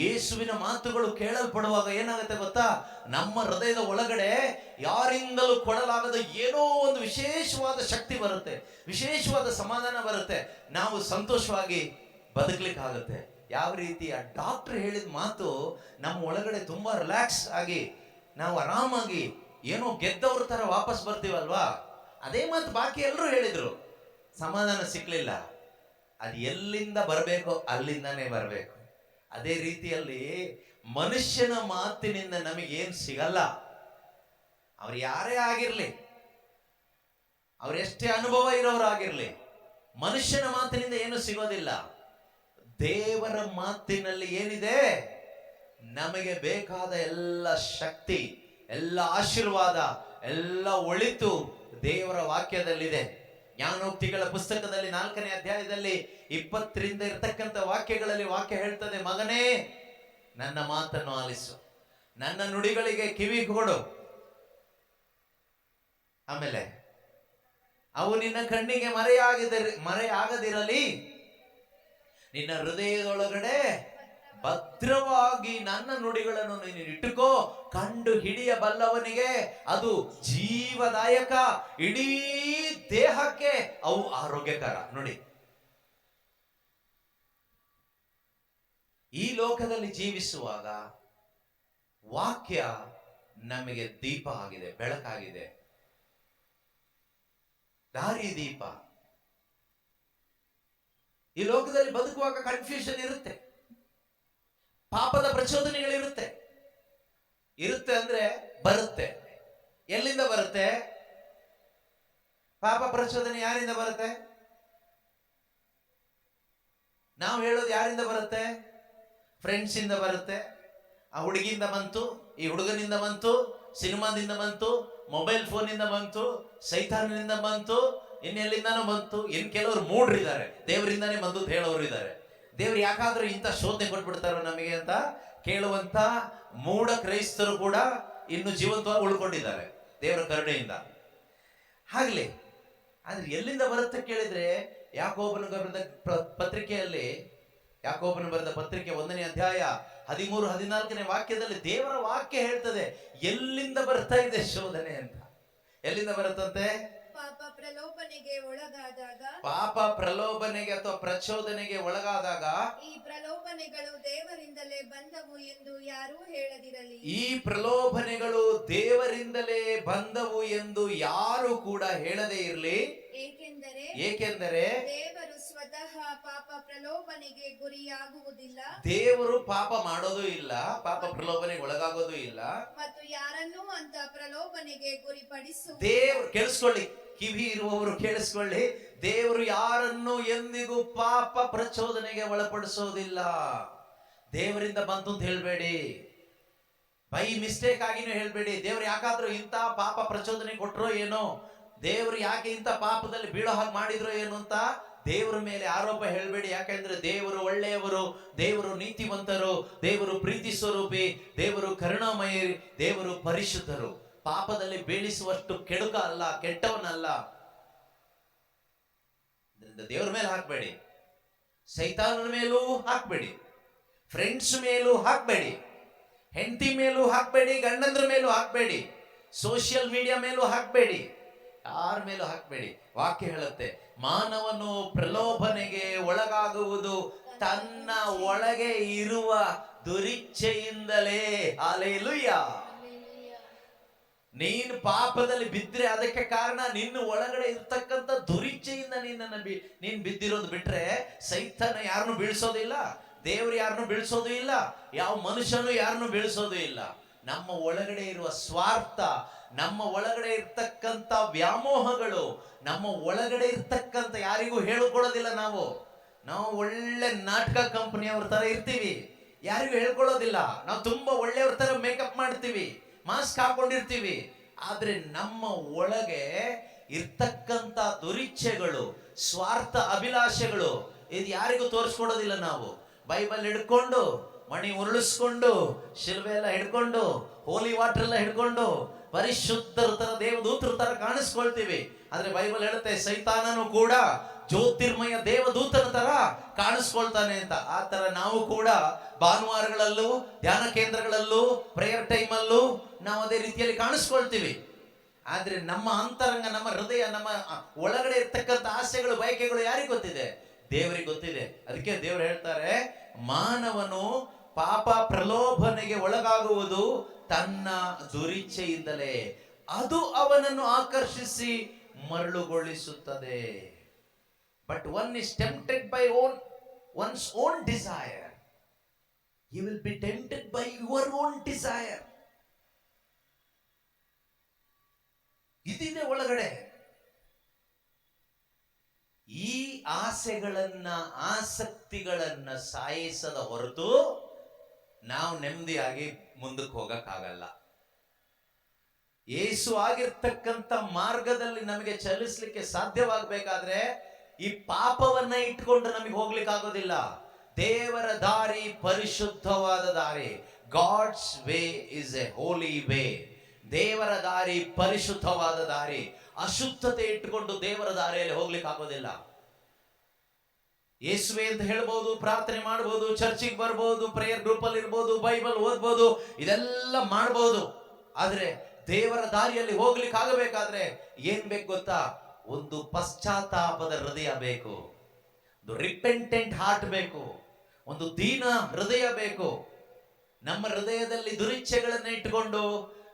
ಯೇಸುವಿನ ಮಾತುಗಳು ಕೇಳಲ್ಪಡುವಾಗ ಏನಾಗುತ್ತೆ ಗೊತ್ತಾ? ನಮ್ಮ ಹೃದಯದ ಒಳಗಡೆ ಯಾರಿಂದಲೂ ಕೊಡಲಾಗದ ಏನೋ ಒಂದು ವಿಶೇಷವಾದ ಶಕ್ತಿ ಬರುತ್ತೆ, ವಿಶೇಷವಾದ ಸಮಾಧಾನ ಬರುತ್ತೆ. ನಾವು ಸಂತೋಷವಾಗಿ ಬದುಕಲಿಕ್ಕಾಗುತ್ತೆ. ಯಾವ ರೀತಿ ಆ ಡಾಕ್ಟರ್ ಹೇಳಿದ ಮಾತು ನಮ್ಮ ಒಳಗಡೆ ತುಂಬಾ ರಿಲ್ಯಾಕ್ಸ್ ಆಗಿ ನಾವು ಆರಾಮಾಗಿ ಏನೋ ಗೆದ್ದವ್ರ ತರ ವಾಪಸ್ ಬರ್ತೀವಲ್ವಾ, ಅದೇ ಮಾತು ಬಾಕಿ ಎಲ್ಲರೂ ಹೇಳಿದ್ರು, ಸಮಾಧಾನ ಸಿಕ್ಲಿಲ್ಲ. ಅದು ಎಲ್ಲಿಂದ ಬರಬೇಕೋ ಅಲ್ಲಿಂದಾನೇ ಬರಬೇಕು. ಅದೇ ರೀತಿಯಲ್ಲಿ ಮನುಷ್ಯನ ಮಾತಿನಿಂದ ನಮಗೇನು ಸಿಗಲ್ಲ. ಅವ್ರು ಯಾರೇ ಆಗಿರ್ಲಿ, ಅವರೆಷ್ಟೇ ಅನುಭವ ಇರೋರಾಗಿರ್ಲಿ, ಮನುಷ್ಯನ ಮಾತಿನಿಂದ ಏನು ಸಿಗೋದಿಲ್ಲ. ದೇವರ ಮಾತಿನಲ್ಲಿ ಏನಿದೆ, ನಮಗೆ ಬೇಕಾದ ಎಲ್ಲ ಶಕ್ತಿ, ಎಲ್ಲ ಆಶೀರ್ವಾದ, ಎಲ್ಲ ಒಳಿತು ದೇವರ ವಾಕ್ಯದಲ್ಲಿದೆ. ಜ್ಞಾನೋಕ್ತಿಗಳ ಪುಸ್ತಕದಲ್ಲಿ 4ನೇ ಅಧ್ಯಾಯದಲ್ಲಿ 20ರಿಂದ ಇರತಕ್ಕಂಥ ವಾಕ್ಯಗಳಲ್ಲಿ ವಾಕ್ಯ ಹೇಳ್ತದೆ, ಮಗನೇ ನನ್ನ ಮಾತನ್ನು ಆಲಿಸು, ನನ್ನ ನುಡಿಗಳಿಗೆ ಕಿವಿ ಕೊಡು. ಆಮೇಲೆ ಅವು ನಿನ್ನ ಕಣ್ಣಿಗೆ ಮರೆಯಾಗದಿರಲಿ, ನಿನ್ನ ಹೃದಯದೊಳಗಡೆ ಭದ್ರವಾಗಿ ನನ್ನ ನುಡಿಗಳನ್ನು ನೀನು ಇಟ್ಟುಕೋ. ಕಂಡು ಹಿಡಿಯಬಲ್ಲವನಿಗೆ ಅದು ಜೀವದಾಯಕ, ಇಡೀ ದೇಹಕ್ಕೆ ಅವು ಆರೋಗ್ಯಕರ. ನೋಡಿ, ಈ ಲೋಕದಲ್ಲಿ ಜೀವಿಸುವಾಗ ವಾಕ್ಯ ನಮಗೆ ದೀಪ ಆಗಿದೆ, ಬೆಳಕಾಗಿದೆ, ದಾರಿ ದೀಪ. ಈ ಲೋಕದಲ್ಲಿ ಬದುಕುವಾಗ ಕನ್ಫ್ಯೂಷನ್ ಇರುತ್ತೆ, ಪಾಪದ ಪ್ರಚೋದನೆಗಳಿರುತ್ತೆ. ಇರುತ್ತೆ ಅಂದ್ರೆ ಬರುತ್ತೆ. ಎಲ್ಲಿಂದ ಬರುತ್ತೆ ಪಾಪ ಪ್ರಚೋದನೆ? ಯಾರಿಂದ ಬರುತ್ತೆ? ನಾವು ಹೇಳೋದು ಯಾರಿಂದ ಬರುತ್ತೆ? ಫ್ರೆಂಡ್ಸ್ ಇಂದ ಬರುತ್ತೆ. ಆ ಹುಡುಗಿಯಿಂದ ಬಂತು, ಈ ಹುಡುಗನಿಂದ ಬಂತು, ಸಿನಿಮಾದಿಂದ ಬಂತು, ಮೊಬೈಲ್ ಫೋನಿಂದ ಬಂತು, ಸೈತಾನನಿಂದ ಬಂತು, ಇನ್ನೆಲ್ಲಿಂದಾನೋ ಬಂತು. ಇನ್ ಕೆಲವರು ಮೂಡ್ರಿದ್ದಾರೆ, ದೇವರಿಂದಾನೇ ಬಂದು ಹೇಳೋರು ಇದ್ದಾರೆ. ದೇವ್ರು ಯಾಕಾದ್ರೂ ಇಂಥ ಶೋಧನೆ ಕೊಟ್ಬಿಡ್ತಾರೋ ನಮಗೆ ಅಂತ ಕೇಳುವಂತ ಮೂಢ ಕ್ರೈಸ್ತರು ಕೂಡ ಇನ್ನು ಜೀವಂತವಾಗಿ ಉಳ್ಕೊಂಡಿದ್ದಾರೆ ದೇವರ ಕರುಣೆಯಿಂದ. ಆಗ್ಲಿ, ಆದ್ರೆ ಎಲ್ಲಿಂದ ಬರುತ್ತೆ ಕೇಳಿದ್ರೆ, ಯಾಕೋಬನ ಬರೆದ ಪತ್ರಿಕೆಯಲ್ಲಿ, ಯಾಕೋಬನ ಬರೆದ ಪತ್ರಿಕೆ 1ನೇ ಅಧ್ಯಾಯ 13-14ನೇ ವಾಕ್ಯದಲ್ಲಿ ದೇವರ ವಾಕ್ಯ ಹೇಳ್ತದೆ ಎಲ್ಲಿಂದ ಬರ್ತಾ ಇದೆ ಶೋಧನೆ ಅಂತ. ಎಲ್ಲಿಂದ ಬರುತ್ತಂತೆ? ಪಾಪ ಪ್ರಲೋಭನೆಗೆ ಒಳಗಾದಾಗ, ಪಾಪ ಪ್ರಲೋಭನೆಗೆ ಅಥವಾ ಪ್ರಚೋದನೆಗೆ ಒಳಗಾದಾಗ, ಈ ಪ್ರಲೋಭನೆಗಳು ದೇವರಿಂದಲೇ ಬಂದವು ಎಂದು ಯಾರೂ ಹೇಳದಿರಲಿ. ಈ ಪ್ರಲೋಭನೆಗಳು ದೇವರಿಂದಲೇ ಬಂದವು ಎಂದು ಯಾರು ಕೂಡ ಹೇಳದೇ ಇರಲಿ. ಏಕೆಂದರೆ ದೇವರು ಸ್ವತಃ ಪಾಪ ಪ್ರಲೋಭನೆಗೆ ಗುರಿಯಾಗುವುದಿಲ್ಲ, ದೇವರು ಪಾಪ ಮಾಡೋದು ಇಲ್ಲ, ಪಾಪ ಪ್ರಲೋಭನೆಗೆ ಒಳಗಾಗೋದು ಇಲ್ಲ, ಮತ್ತು ಯಾರನ್ನೂ ಅಂತ ಪ್ರಲೋಭನೆಗೆ ಗುರಿಪಡಿಸುವ. ದೇವರು, ಕೇಳಿಸ್ಕೊಳ್ಳಿ, ಕಿವಿ ಇರುವವರು ಕೇಳಿಸ್ಕೊಳ್ಳಿ, ದೇವರು ಯಾರನ್ನು ಎಂದಿಗೂ ಪಾಪ ಪ್ರಚೋದನೆಗೆ ಒಳಪಡಿಸೋದಿಲ್ಲ. ದೇವರಿಂದ ಬಂತು ಅಂತ ಹೇಳ್ಬೇಡಿ, ಬೈ ಮಿಸ್ಟೇಕ್ ಆಗಿನೂ ಹೇಳ್ಬೇಡಿ. ದೇವ್ರು ಯಾಕಾದ್ರೂ ಇಂಥ ಪಾಪ ಪ್ರಚೋದನೆ ಕೊಟ್ರೋ ಏನೋ, ದೇವರು ಯಾಕೆ ಇಂಥ ಪಾಪದಲ್ಲಿ ಬೀಳೋ ಹಾಗೆ ಮಾಡಿದ್ರು ಏನು ಅಂತ ದೇವರ ಮೇಲೆ ಆರೋಪ ಹೇಳ್ಬೇಡಿ. ಯಾಕೆಂದ್ರೆ ದೇವರು ಒಳ್ಳೆಯವರು, ದೇವರು ನೀತಿವಂತರು, ದೇವರು ಪ್ರೀತಿ ಸ್ವರೂಪಿ, ದೇವರು ಕರುಣಾಮಯಿ, ದೇವರು ಪರಿಶುದ್ಧರು. ಪಾಪದಲ್ಲಿ ಬೀಳಿಸುವಷ್ಟು ಕೆಡುಕ ಅಲ್ಲ, ಕೆಟ್ಟವನಲ್ಲ. ದೇವರ ಮೇಲೆ ಹಾಕ್ಬೇಡಿ, ಸೈತಾನನ ಮೇಲೂ ಹಾಕ್ಬೇಡಿ, ಫ್ರೆಂಡ್ಸ್ ಮೇಲೂ ಹಾಕ್ಬೇಡಿ, ಹೆಂಡತಿ ಮೇಲೂ ಹಾಕ್ಬೇಡಿ, ಗಂಡಂದ್ರ ಮೇಲೂ ಹಾಕ್ಬೇಡಿ, ಸೋಷಿಯಲ್ ಮೀಡಿಯಾ ಮೇಲೂ ಹಾಕ್ಬೇಡಿ, ಯಾರ ಮೇಲೂ ಹಾಕ್ಬೇಡಿ. ವಾಕ್ಯ ಹೇಳುತ್ತೆ, ಮಾನವನು ಪ್ರಲೋಭನೆಗೆ ಒಳಗಾಗುವುದು ತನ್ನ ಒಳಗೆ ಇರುವ ದುರಿಚ್ಛೆಯಿಂದಲೇ. ಹಲ್ಲೆಲೂಯಾ. ನೀನು ಪಾಪದಲ್ಲಿ ಬಿದ್ದರೆ ಅದಕ್ಕೆ ಕಾರಣ ನಿನ್ನ ಒಳಗಡೆ ಇರ್ತಕ್ಕಂಥ ದುರಿಚ್ಛೆಯಿಂದ ನೀನ್ ಬಿದ್ದಿರೋದು ಬಿಟ್ರೆ ಸೈತಾನ ಯಾರನ್ನು ಬೀಳ್ಸೋದಿಲ್ಲ, ದೇವರು ಯಾರನ್ನು ಬೀಳ್ಸೋದು ಇಲ್ಲ, ಯಾವ ಮನುಷ್ಯನು ಯಾರನ್ನು ಬೀಳ್ಸೋದು ಇಲ್ಲ. ನಮ್ಮ ಒಳಗಡೆ ಇರುವ ಸ್ವಾರ್ಥ, ನಮ್ಮ ಒಳಗಡೆ ಇರ್ತಕ್ಕಂಥ ವ್ಯಾಮೋಹಗಳು, ನಮ್ಮ ಒಳಗಡೆ ಇರ್ತಕ್ಕಂಥ ಯಾರಿಗೂ ಹೇಳ್ಕೊಳ್ಳೋದಿಲ್ಲ. ನಾವು ಒಳ್ಳೆ ನಾಟಕ ಕಂಪನಿಯವ್ರ ತರ ಇರ್ತೀವಿ, ಯಾರಿಗೂ ಹೇಳ್ಕೊಳ್ಳೋದಿಲ್ಲ. ನಾವು ತುಂಬಾ ಒಳ್ಳೆಯವ್ರ ತರ ಮೇಕಪ್ ಮಾಡ್ತೀವಿ, ಮಾಸ್ಕ್ ಹಾಕೊಂಡಿರ್ತೀವಿ. ಆದ್ರೆ ನಮ್ಮ ಒಳಗೆ ಇರ್ತಕ್ಕಂಥ ದುರಿಚ್ಛೆಗಳು, ಸ್ವಾರ್ಥ ಅಭಿಲಾಷೆಗಳು, ಇದು ಯಾರಿಗೂ ತೋರಿಸ್ಕೊಡೋದಿಲ್ಲ. ನಾವು ಬೈಬಲ್ ಹಿಡ್ಕೊಂಡು, ಮಣಿ ಉರುಳಿಸ್ಕೊಂಡು, ಶಿಲ್ವೆ ಎಲ್ಲ ಹಿಡ್ಕೊಂಡು, ಹೋಲಿ ವಾಟರ್ ಎಲ್ಲ ಹಿಡ್ಕೊಂಡು ಪರಿಶುದ್ಧರ ತರ, ದೇವದೂತರ ತರ ಕಾಣಿಸ್ಕೊಳ್ತೀವಿ. ಆದ್ರೆ ಬೈಬಲ್ ಹೇಳುತ್ತೆ ಸೈತಾನನು ಕೂಡ ಜ್ಯೋತಿರ್ಮಯ ದೇವದೂತನ ತರ ಕಾಣಿಸ್ಕೊಳ್ತಾನೆ ಅಂತ. ಆ ತರ ನಾವು ಕೂಡ ಭಾನುವಾರಗಳಲ್ಲೂ, ಧ್ಯಾನ ಕೇಂದ್ರಗಳಲ್ಲೂ, ಪ್ರೇಯರ್ ಟೈಮ್ ಅಲ್ಲೂ ನಾವು ಅದೇ ರೀತಿಯಲ್ಲಿ ಕಾಣಿಸ್ಕೊಳ್ತೀವಿ. ಆದ್ರೆ ನಮ್ಮ ಅಂತರಂಗ, ನಮ್ಮ ಹೃದಯ, ನಮ್ಮ ಒಳಗಡೆ ಇರ್ತಕ್ಕಂಥ ಆಸೆಗಳು, ಬಯಕೆಗಳು ಯಾರಿಗೆ ಗೊತ್ತಿದೆ? ದೇವರಿಗೆ ಗೊತ್ತಿದೆ. ಅದಕ್ಕೆ ದೇವರು ಹೇಳ್ತಾರೆ, ಮಾನವನು ಪಾಪ ಪ್ರಲೋಭನೆಗೆ ಒಳಗಾಗುವುದು ತನ್ನ ದುರಿಚ್ಛೆಯಿಂದಲೇ, ಅದು ಅವನನ್ನು ಆಕರ್ಷಿಸಿ ಮರಳುಗೊಳಿಸುತ್ತದೆ. But one is tempted by one's own desire. He will be tempted by your own desire. ಇದಿದೆ ಒಳಗಡೆ. ಈ ಆಸೆಗಳನ್ನ ಆಸಕ್ತಿಗಳನ್ನ ಸಾಯಿಸದ ಹೊರತು ನಾವು ನೆಮ್ಮದಿಯಾಗಿ ಮುಂದಕ್ಕೆ ಹೋಗಕ್ಕಾಗಲ್ಲ. ಯೇಸು ಆಗಿರ್ತಕ್ಕಂಥ ಮಾರ್ಗದಲ್ಲಿ ನಮಗೆ ಚಲಿಸ್ಲಿಕ್ಕೆ ಸಾಧ್ಯವಾಗಬೇಕಾದ್ರೆ ಈ ಪಾಪವನ್ನ ಇಟ್ಕೊಂಡು ನಮಗೆ ಹೋಗ್ಲಿಕ್ಕೆ ಆಗೋದಿಲ್ಲ. ದೇವರ ದಾರಿ ಪರಿಶುದ್ಧವಾದ ದಾರಿ. God's way is a holy way. ದೇವರ ದಾರಿ ಪರಿಶುದ್ಧವಾದ ದಾರಿ. ಅಶುದ್ಧತೆ ಇಟ್ಟುಕೊಂಡು ದೇವರ ದಾರಿಯಲ್ಲಿ ಹೋಗ್ಲಿಕ್ಕೆ ಆಗೋದಿಲ್ಲ. ಯೇಸುವೆ ಅಂತ ಹೇಳ್ಬೋದು, ಪ್ರಾರ್ಥನೆ ಮಾಡ್ಬೋದು, ಚರ್ಚಿಗೆ ಬರ್ಬೋದು, ಪ್ರೇಯರ್ ಗ್ರೂಪ್ ಅಲ್ಲಿ ಇರ್ಬೋದು, ಬೈಬಲ್ ಓದ್ಬೋದು, ಇದೆಲ್ಲ ಮಾಡ್ಬೋದು. ಆದ್ರೆ ದೇವರ ದಾರಿಯಲ್ಲಿ ಹೋಗ್ಲಿಕ್ಕೆ ಆಗಬೇಕಾದ್ರೆ ಏನ್ ಬೇಕು ಗೊತ್ತಾ? ಒಂದು ಪಶ್ಚಾತ್ತಾಪದ ಹೃದಯ ಬೇಕು, ಒಂದು ರಿಪೆಂಟೆಂಟ್ ಹಾರ್ಟ್ ಬೇಕು, ಒಂದು ದೀನ ಹೃದಯ ಬೇಕು. ನಮ್ಮ ಹೃದಯದಲ್ಲಿ ದುರಿಚ್ಛೆಗಳನ್ನ ಇಟ್ಟುಕೊಂಡು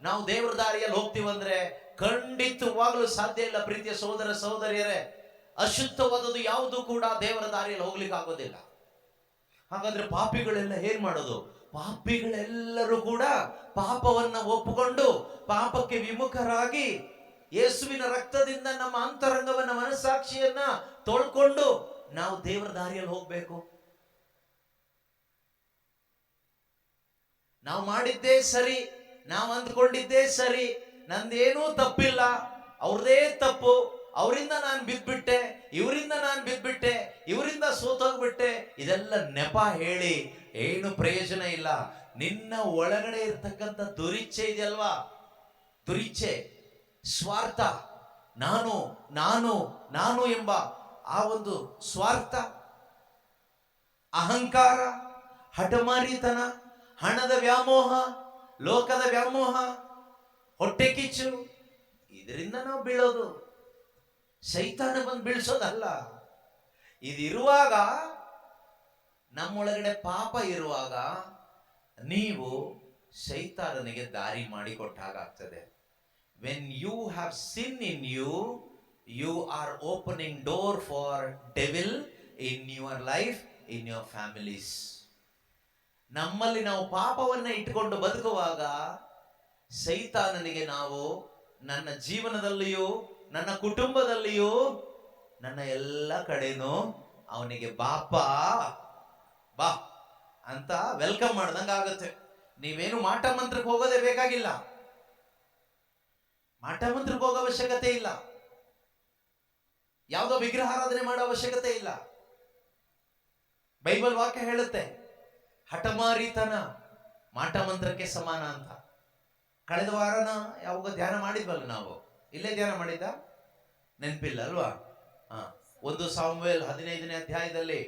ನಾವು ದೇವರ ದಾರಿಯಲ್ಲಿ ಹೋಗ್ತೀವಂದ್ರೆ ಖಂಡಿತವಾಗಲೂ ಸಾಧ್ಯ ಇಲ್ಲ. ಪ್ರೀತಿಯ ಸಹೋದರ ಸಹೋದರಿಯರೇ, ಅಶುದ್ಧವಾದದ್ದು ಯಾವುದು ಕೂಡ ದೇವರ ದಾರಿಯಲ್ಲಿ ಹೋಗ್ಲಿಕ್ಕೆ ಆಗೋದಿಲ್ಲ. ಹಾಗಾದ್ರೆ ಪಾಪಿಗಳೆಲ್ಲ ಏನ್ ಮಾಡೋದು? ಪಾಪಿಗಳೆಲ್ಲರೂ ಕೂಡ ಪಾಪವನ್ನ ಒಪ್ಪಿಕೊಂಡು ಪಾಪಕ್ಕೆ ವಿಮುಖರಾಗಿ ಯೇಸುವಿನ ರಕ್ತದಿಂದ ನಮ್ಮ ಅಂತರಂಗವನ್ನ ಮನಸ್ಸಾಕ್ಷಿಯನ್ನ ತೊಳ್ಕೊಂಡು ನಾವು ದೇವರ ದಾರಿಯಲ್ಲಿ ಹೋಗ್ಬೇಕು. ನಾವು ಮಾಡಿದ್ದೇ ಸರಿ, ನಾವು ಅಂದ್ಕೊಂಡಿದ್ದೇ ಸರಿ, ನಂದೇನೂ ತಪ್ಪಿಲ್ಲ, ಅವ್ರದೇ ತಪ್ಪು, ಅವರಿಂದ ನಾನು ಬಿದ್ಬಿಟ್ಟೆ, ಇವರಿಂದ ನಾನು ಬಿದ್ಬಿಟ್ಟೆ, ಇವರಿಂದ ಸೋತೋಗ್ಬಿಟ್ಟೆ, ಇದೆಲ್ಲ ನೆಪ ಹೇಳಿ ಏನು ಪ್ರಯೋಜನ ಇಲ್ಲ. ನಿನ್ನ ಒಳಗಡೆ ಇರ್ತಕ್ಕಂಥ ದುರಿಚ್ಛೆ ಇದೆಯಲ್ವಾ, ದುರಿಚ್ಛೆ, ಸ್ವಾರ್ಥ, ನಾನು ನಾನು ನಾನು ಎಂಬ ಆ ಒಂದು ಸ್ವಾರ್ಥ, ಅಹಂಕಾರ, ಹಠಮಾರಿತನ, ಹಣದ ವ್ಯಾಮೋಹ, ಲೋಕದ ವ್ಯಾಮೋಹ, ಹೊಟ್ಟೆ ಕಿಚ್ಚು, ಇದರಿಂದ ನಾವು ಬೀಳೋದು. ಸೈತಾನ ಬಂದು ಬೀಳ್ಸೋದಲ್ಲ. ಇದಿರುವಾಗ, ನಮ್ಮೊಳಗಡೆ ಪಾಪ ಇರುವಾಗ ನೀವು ಸೈತಾನನಿಗೆ ದಾರಿ ಮಾಡಿಕೊಟ್ಟ ಹಾಗಾಗ್ತದೆ. When you have sin in you, you are opening door for devil in your life, in your families. ನಮ್ಮಲ್ಲಿ ನಾವು ಪಾಪವನ್ನ ಇಟ್ಕೊಂಡು ಬದುಕುವಾಗ ಸೈತಾನನಿಗೆ ನಾವು ನನ್ನ ಜೀವನದಲ್ಲಿಯೂ ನನ್ನ ಕುಟುಂಬದಲ್ಲಿಯೂ ನನ್ನ ಎಲ್ಲ ಕಡೆನೂ ಅವನಿಗೆ ಬಾಪ ಬಾ ಅಂತ ವೆಲ್ಕಮ್ ಮಾಡ್ದಂಗ ಆಗುತ್ತೆ. ನೀವೇನು ಮಾಟ ಮಂತ್ರಕ್ಕೆ ಹೋಗೋದೇ ಬೇಕಾಗಿಲ್ಲ, ಮಾಟ ಮಂತ್ರಕ್ಕೆ ಹೋಗೋ ಅವಶ್ಯಕತೆ ಇಲ್ಲ, ಯಾವುದೋ ವಿಗ್ರಹಾರಾಧನೆ ಮಾಡೋ ಅವಶ್ಯಕತೆ ಇಲ್ಲ. ಬೈಬಲ್ ವಾಕ್ಯ ಹೇಳುತ್ತೆ, ಹಠಮಾರಿತನ ಮಾಟ ಮಂತ್ರಕ್ಕೆ ಸಮಾನ ಅಂತ. ಕಳೆದ ವಾರನ ಯಾವಾಗ ಧ್ಯಾನ ಮಾಡಿದ್ವಲ್ಲ ನಾವು, ಇಲ್ಲೇ ಧ್ಯಾನ ಮಾಡಿದ್ದ ನೆನಪಿಲ್ಲ ಅಲ್ವಾ? 1 ಸಾಮುವೇಲ್ 15ನೇ ಅಧ್ಯಾಯದಲ್ಲಿ,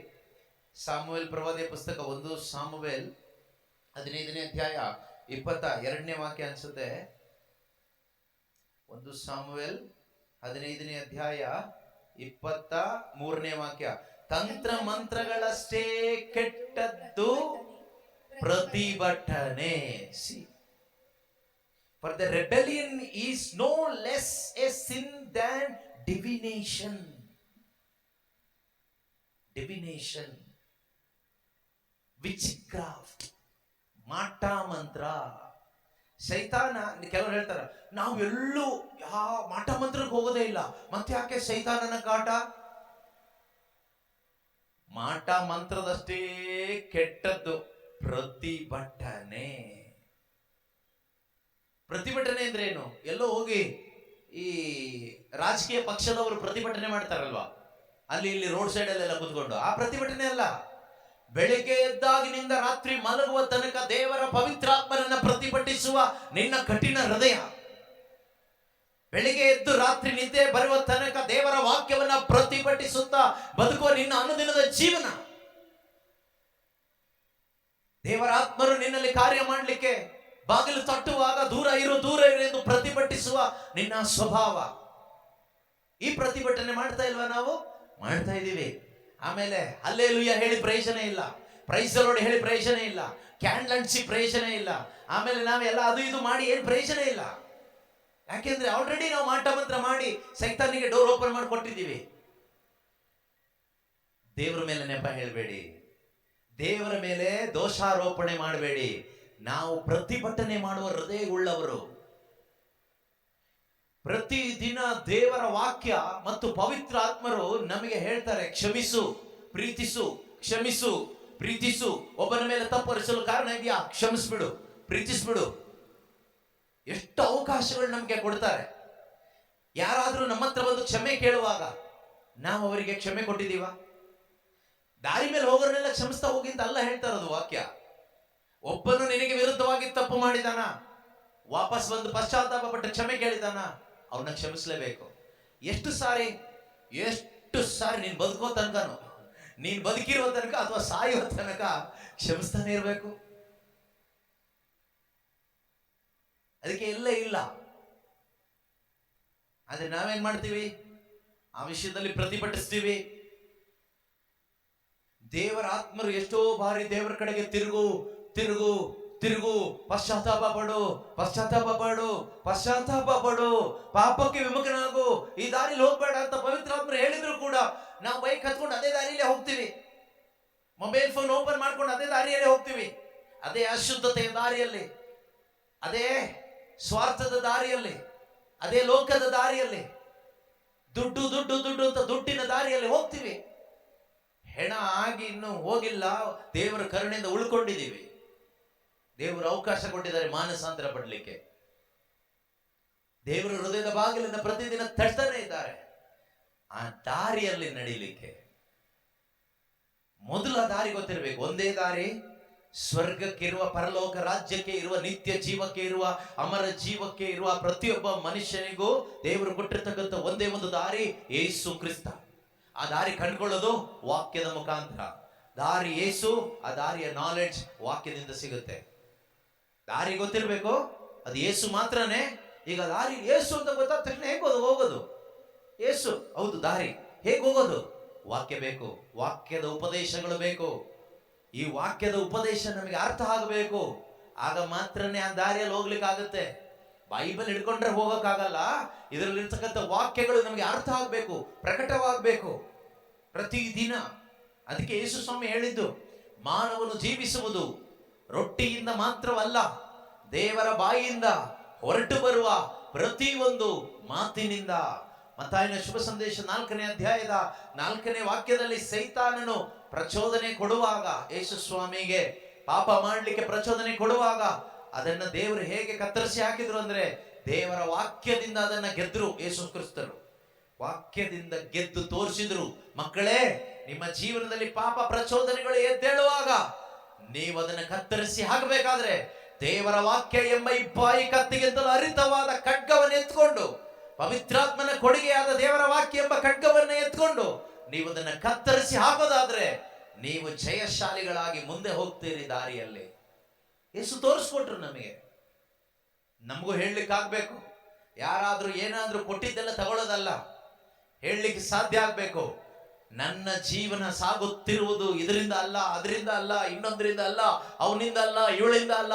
ಸಾಮುವೇಲ್ ಪ್ರವಾದಿಯ ಪುಸ್ತಕ 1 ಸಾಮುವೇಲ್ 15ನೇ ಅಧ್ಯಾಯ 22ನೇ ವಾಕ್ಯ ಅನ್ಸುತ್ತೆ. 1 ಸಾಮುವೇಲ್ 15ನೇ ಅಧ್ಯಾಯ 23ನೇ ವಾಕ್ಯ. ತಂತ್ರ ಮಂತ್ರಗಳಷ್ಟೇ ಕೆಟ್ಟದ್ದು ಪ್ರತಿಭಟನೆ. For the rebellion is no less a sin than divination. Divination, witchcraft, ಮಾಟ ಮಂತ್ರ, ಸೈತಾನ. ಕೆಲವರು ಹೇಳ್ತಾರೆ ನಾವು ಎಲ್ಲೂ ಮಾಟ ಮಂತ್ರಕ್ಕೆ ಹೋಗೋದೇ ಇಲ್ಲ, ಮತ್ತೆ ಯಾಕೆ ಸೈತಾನನ ಕಾಟ? ಮಾಟ ಮಂತ್ರದಷ್ಟೇ ಕೆಟ್ಟದ್ದು ಪ್ರತಿಭಟನೆ. ಪ್ರತಿಭಟನೆ ಅಂದ್ರೆ ಏನು? ಎಲ್ಲೋ ಹೋಗಿ ಈ ರಾಜಕೀಯ ಪಕ್ಷದವರು ಪ್ರತಿಭಟನೆ ಮಾಡ್ತಾರಲ್ವಾ, ಅಲ್ಲಿ ಇಲ್ಲಿ ರೋಡ್ ಸೈಡ್ ಅಲ್ಲೆಲ್ಲ ಕೂತ್ಕೊಂಡು, ಆ ಪ್ರತಿಭಟನೆ ಅಲ್ಲ. ಬೆಳಿಗ್ಗೆ ಎದ್ದಾಗಿನಿಂದ ರಾತ್ರಿ ಮಲಗುವ ತನಕ ದೇವರ ಪವಿತ್ರಾತ್ಮನನ್ನ ಪ್ರತಿಭಟಿಸುವ ನಿನ್ನ ಕಠಿಣ ಹೃದಯ, ಬೆಳಿಗ್ಗೆ ಎದ್ದು ರಾತ್ರಿ ನಿದ್ದೆ ಬರುವ ತನಕ ದೇವರ ವಾಕ್ಯವನ್ನ ಪ್ರತಿಭಟಿಸುತ್ತಾ ಬದುಕುವ ನಿನ್ನ ಅನುದಿನದ ಜೀವನ, ದೇವರ ಆತ್ಮರು ನಿನ್ನಲ್ಲಿ ಕಾರ್ಯ ಮಾಡಲಿಕ್ಕೆ ಬಾಗಿಲು ತಟ್ಟುವಾಗ ದೂರ ಇರು ಎಂದು ಪ್ರತಿಭಟಿಸುವ ನಿನ್ನ ಸ್ವಭಾವ, ಈ ಪ್ರತಿಭಟನೆ ಮಾಡ್ತಾ ಇಲ್ವಾ? ನಾವು ಮಾಡ್ತಾ ಇದ್ದೀವಿ. ಆಮೇಲೆ ಹಲ್ಲೆಲೂಯಾ ಹೇಳಿ ಪ್ರಯೋಜನ ಇಲ್ಲ, ಪ್ರೈಸ್ ದಿ ಲಾರ್ಡ್ ಹೇಳಿ ಪ್ರಯೋಜನ ಇಲ್ಲ, ಕ್ಯಾಂಡಲ್ ಅಂಟಿಸಿ ಪ್ರಯೋಜನ ಇಲ್ಲ, ಆಮೇಲೆ ನಾವೆಲ್ಲ ಅದು ಇದು ಮಾಡಿ ಏನು ಪ್ರಯೋಜನ ಇಲ್ಲ. ಯಾಕೆಂದ್ರೆ ಆಲ್ರೆಡಿ ನಾವು ಮಾಟ ಮಂತ್ರ ಮಾಡಿ ಸೈತಾನಿಗೆ ಡೋರ್ ಓಪನ್ ಮಾಡಿ ಕೊಟ್ಟಿದ್ದೀವಿ. ದೇವರ ಮೇಲೆ ನೆಪ ಹೇಳಬೇಡಿ, ದೇವರ ಮೇಲೆ ದೋಷಾರೋಪಣೆ ಮಾಡಬೇಡಿ. ನಾವು ಪ್ರತಿಭಟನೆ ಮಾಡುವ ಹೃದಯವುಳ್ಳವರು. ಪ್ರತಿದಿನ ದೇವರ ವಾಕ್ಯ ಮತ್ತು ಪವಿತ್ರ ಆತ್ಮರು ನಮಗೆ ಹೇಳ್ತಾರೆ, ಕ್ಷಮಿಸು, ಪ್ರೀತಿಸು, ಕ್ಷಮಿಸು, ಪ್ರೀತಿಸು. ಒಬ್ಬನ ಮೇಲೆ ತಪ್ಪರಿಸಲು ಕಾರಣ ಇದೆಯಾ, ಕ್ಷಮಿಸ್ಬಿಡು, ಪ್ರೀತಿಸ್ಬಿಡು. ಎಷ್ಟು ಅವಕಾಶಗಳು ನಮಗೆ ಕೊಡ್ತಾರೆ. ಯಾರಾದ್ರೂ ನಮ್ಮ ಹತ್ರ ಬಂದು ಕ್ಷಮೆ ಕೇಳುವಾಗ ನಾವು ಅವರಿಗೆ ಕ್ಷಮೆ ಕೊಟ್ಟಿದ್ದೀವ? ದಾರಿ ಮೇಲೆ ಹೋಗೋರ್ನೆಲ್ಲ ಕ್ಷಮಿಸ್ತಾ ಹೋಗಿ ಅಂತ ಅಲ್ಲ ಹೇಳ್ತಾ ಇರೋದು ವಾಕ್ಯ. ಒಬ್ಬನು ನಿನಗೆ ವಿರುದ್ಧವಾಗಿ ತಪ್ಪು ಮಾಡಿದಾನ, ವಾಪಸ್ ಬಂದು ಪಶ್ಚಾತ್ತಾಪ ಪಟ್ಟು ಕ್ಷಮೆ ಕೇಳಿದಾನ, ಅವನ್ನ ಕ್ಷಮಿಸಲೇಬೇಕು. ಎಷ್ಟು ಸಾರಿ ನೀನ್ ಬದುಕೋ ತನಕನು, ನೀನ್ ಬದುಕಿರುವ ತನಕ ಅಥವಾ ಸಾಯುವ ತನಕ ಕ್ಷಮಿಸ್ತಾನೆ ಇರಬೇಕು. ಅದಕ್ಕೆ ಎಲ್ಲ ಇಲ್ಲ. ಆದ್ರೆ ನಾವೇನ್ ಮಾಡ್ತೀವಿ, ಆ ವಿಷಯದಲ್ಲಿ ಪ್ರತಿಭಟಿಸ್ತೀವಿ. ದೇವರ ಆತ್ಮರು ಎಷ್ಟೋ ಬಾರಿ ದೇವರ ಕಡೆಗೆ ತಿರುಗು ತಿರುಗು ತಿರುಗು, ಪಶ್ಚಾತ್ತಾಪ ಪಡು, ಪಶ್ಚಾತ್ತಾಪ ಪಡು, ಪಶ್ಚಾತ್ತಾಪ ಪಡು, ಪಾಪಕ್ಕೆ ವಿಮುಖನಾಗು, ಈ ದಾರಿಲಿ ಹೋಗ್ಬೇಡ ಅಂತ ಪವಿತ್ರ ಆತ್ಮರು ಹೇಳಿದ್ರು ಕೂಡ ನಾವು ಬೈಕ್ ಹತ್ಕೊಂಡು ಅದೇ ದಾರಿಯಲ್ಲೇ ಹೋಗ್ತೀವಿ, ಮೊಬೈಲ್ ಫೋನ್ ಓಪನ್ ಮಾಡ್ಕೊಂಡು ಅದೇ ದಾರಿಯಲ್ಲೇ ಹೋಗ್ತೀವಿ, ಅದೇ ಅಶುದ್ಧತೆಯ ದಾರಿಯಲ್ಲಿ, ಅದೇ ಸ್ವಾರ್ಥದ ದಾರಿಯಲ್ಲಿ, ಅದೇ ಲೋಕದ ದಾರಿಯಲ್ಲಿ, ದುಡ್ಡು ದುಡ್ಡು ದುಡ್ಡು ಅಂತ ದುಡ್ಡಿನ ದಾರಿಯಲ್ಲಿ ಹೋಗ್ತೀವಿ. ಹೆಣ ಆಗಿ ಇನ್ನೂ ಹೋಗಿಲ್ಲ, ದೇವರ ಕರುಣೆಯಿಂದ ಉಳ್ಕೊಂಡಿದ್ದೀವಿ. ದೇವರು ಅವಕಾಶ ಕೊಟ್ಟಿದ್ದಾರೆ ಮಾನಸಾಂತರ ಪಡಲಿಕ್ಕೆ. ದೇವರು ಹೃದಯದ ಬಾಗಿಲನ್ನು ಪ್ರತಿದಿನ ತಟ್ತಾನೆ ಇದ್ದಾರೆ. ಆ ದಾರಿಯಲ್ಲಿ ನಡೀಲಿಕ್ಕೆ ಮೊದಲ ದಾರಿ ಗೊತ್ತಿರಬೇಕು. ಒಂದೇ ದಾರಿ, ಸ್ವರ್ಗಕ್ಕಿರುವ, ಪರಲೋಕ ರಾಜ್ಯಕ್ಕೆ ಇರುವ, ನಿತ್ಯ ಜೀವಕ್ಕೆ ಇರುವ, ಅಮರ ಜೀವಕ್ಕೆ ಇರುವ ಪ್ರತಿಯೊಬ್ಬ ಮನುಷ್ಯನಿಗೂ ದೇವರು ಕೊಟ್ಟಿರ್ತಕ್ಕಂಥ ಒಂದೇ ಒಂದು ದಾರಿ, ಯೇಸು ಕ್ರಿಸ್ತ. ಆ ದಾರಿ ಕಂಡುಕೊಳ್ಳೋದು ವಾಕ್ಯದ ಮುಖಾಂತರ. ದಾರಿ ಯೇಸು, ಆ ದಾರಿಯ ನಾಲೆಡ್ಜ್ ವಾಕ್ಯದಿಂದ ಸಿಗುತ್ತೆ. ದಾರಿ ಗೊತ್ತಿರಬೇಕು, ಅದು ಯೇಸು ಮಾತ್ರನೇ. ಈಗ ದಾರಿ ಯೇಸು ಅಂತ ಗೊತ್ತಾದ ತಕ್ಷಣ ಹೇಗೆ ಹೋಗೋದು? ಯೇಸು ಹೌದು ದಾರಿ, ಹೇಗೆ ಹೋಗೋದು? ವಾಕ್ಯ ಬೇಕು, ವಾಕ್ಯದ ಉಪದೇಶಗಳು ಬೇಕು. ಈ ವಾಕ್ಯದ ಉಪದೇಶ ನಮಗೆ ಅರ್ಥ ಆಗಬೇಕು, ಆಗ ಮಾತ್ರನೇ ಆ ದಾರಿಯಲ್ಲಿ ಹೋಗ್ಲಿಕ್ಕೆ ಆಗುತ್ತೆ. ಬೈಬಲ್ ಹಿಡ್ಕೊಂಡ್ರೆ ಹೋಗಕ್ಕಾಗಲ್ಲ. ಇದರಲ್ಲಿರ್ತಕ್ಕಂಥ ವಾಕ್ಯಗಳು ನಮಗೆ ಅರ್ಥ ಆಗಬೇಕು, ಪ್ರಕಟವಾಗಬೇಕು ಪ್ರತಿದಿನ. ಅದಕ್ಕೆ ಯೇಸು ಸ್ವಾಮಿ ಹೇಳಿದ್ದು, ಮಾನವನು ಜೀವಿಸುವುದು ರೊಟ್ಟಿಯಿಂದ ಮಾತ್ರವಲ್ಲ, ದೇವರ ಬಾಯಿಯಿಂದ ಹೊರಟು ಬರುವ ಪ್ರತಿಯೊಂದು ಮಾತಿನಿಂದ. ಮತ್ತಾಯನ ಶುಭ ಸಂದೇಶ 4ನೇ ಅಧ್ಯಾಯದ 4ನೇ ವಾಕ್ಯದಲ್ಲಿ ಸೈತಾನನು ಪ್ರಚೋದನೆ ಕೊಡುವಾಗ, ಯೇಸು ಸ್ವಾಮಿಗೆ ಪಾಪ ಮಾಡಲಿಕ್ಕೆ ಪ್ರಚೋದನೆ ಕೊಡುವಾಗ ಅದನ್ನ ದೇವರು ಹೇಗೆ ಕತ್ತರಿಸಿ ಹಾಕಿದ್ರು ಅಂದ್ರೆ, ದೇವರ ವಾಕ್ಯದಿಂದ ಅದನ್ನ ಗೆದ್ರು ಯೇಸು ಕ್ರಿಸ್ತರು. ವಾಕ್ಯದಿಂದ ಗೆದ್ದು ತೋರಿಸಿದ್ರು, ಮಕ್ಕಳೇ ನಿಮ್ಮ ಜೀವನದಲ್ಲಿ ಪಾಪ ಪ್ರಚೋದನೆಗಳು ಎದ್ದೇಳುವಾಗ ನೀವು ಅದನ್ನ ಕತ್ತರಿಸಿ ಹಾಕಬೇಕಾದ್ರೆ ದೇವರ ವಾಕ್ಯ ಎಂಬ ಇಬ್ಬಾಯಿ ಕತ್ತಿಗಿಂತಲೂ ಹರಿತವಾದ ಖಡ್ಗವನ್ನು ಎತ್ಕೊಂಡು, ಪವಿತ್ರಾತ್ಮನ ಕೊಡುಗೆಯಾದ ದೇವರ ವಾಕ್ಯ ಎಂಬ ಖಡ್ಗವನ್ನು ಎತ್ಕೊಂಡು ನೀವು ಅದನ್ನ ಕತ್ತರಿಸಿ ಹಾಕೋದಾದ್ರೆ ನೀವು ಜಯಶಾಲಿಗಳಾಗಿ ಮುಂದೆ ಹೋಗ್ತೀರಿ ದಾರಿಯಲ್ಲಿ. ಯೇಸು ತೋರಿಸ್ಕೊಟ್ರು ನಮಗೆ. ನಮಗೂ ಹೇಳಲಿಕ್ಕೆ ಆಗ್ಬೇಕು. ಯಾರಾದ್ರೂ ಏನಾದ್ರೂ ಕೊಟ್ಟಿದ್ದೆಲ್ಲ ತಗೊಳ್ಳೋದಲ್ಲ, ಹೇಳಲಿಕ್ಕೆ ಸಾಧ್ಯ ಆಗ್ಬೇಕು. ನನ್ನ ಜೀವನ ಸಾಗುತ್ತಿರುವುದು ಇದರಿಂದ ಅಲ್ಲ, ಅದರಿಂದ ಅಲ್ಲ, ಇನ್ನೊಂದರಿಂದ ಅಲ್ಲ, ಅವನಿಂದ ಅಲ್ಲ, ಇವಳಿಂದ ಅಲ್ಲ,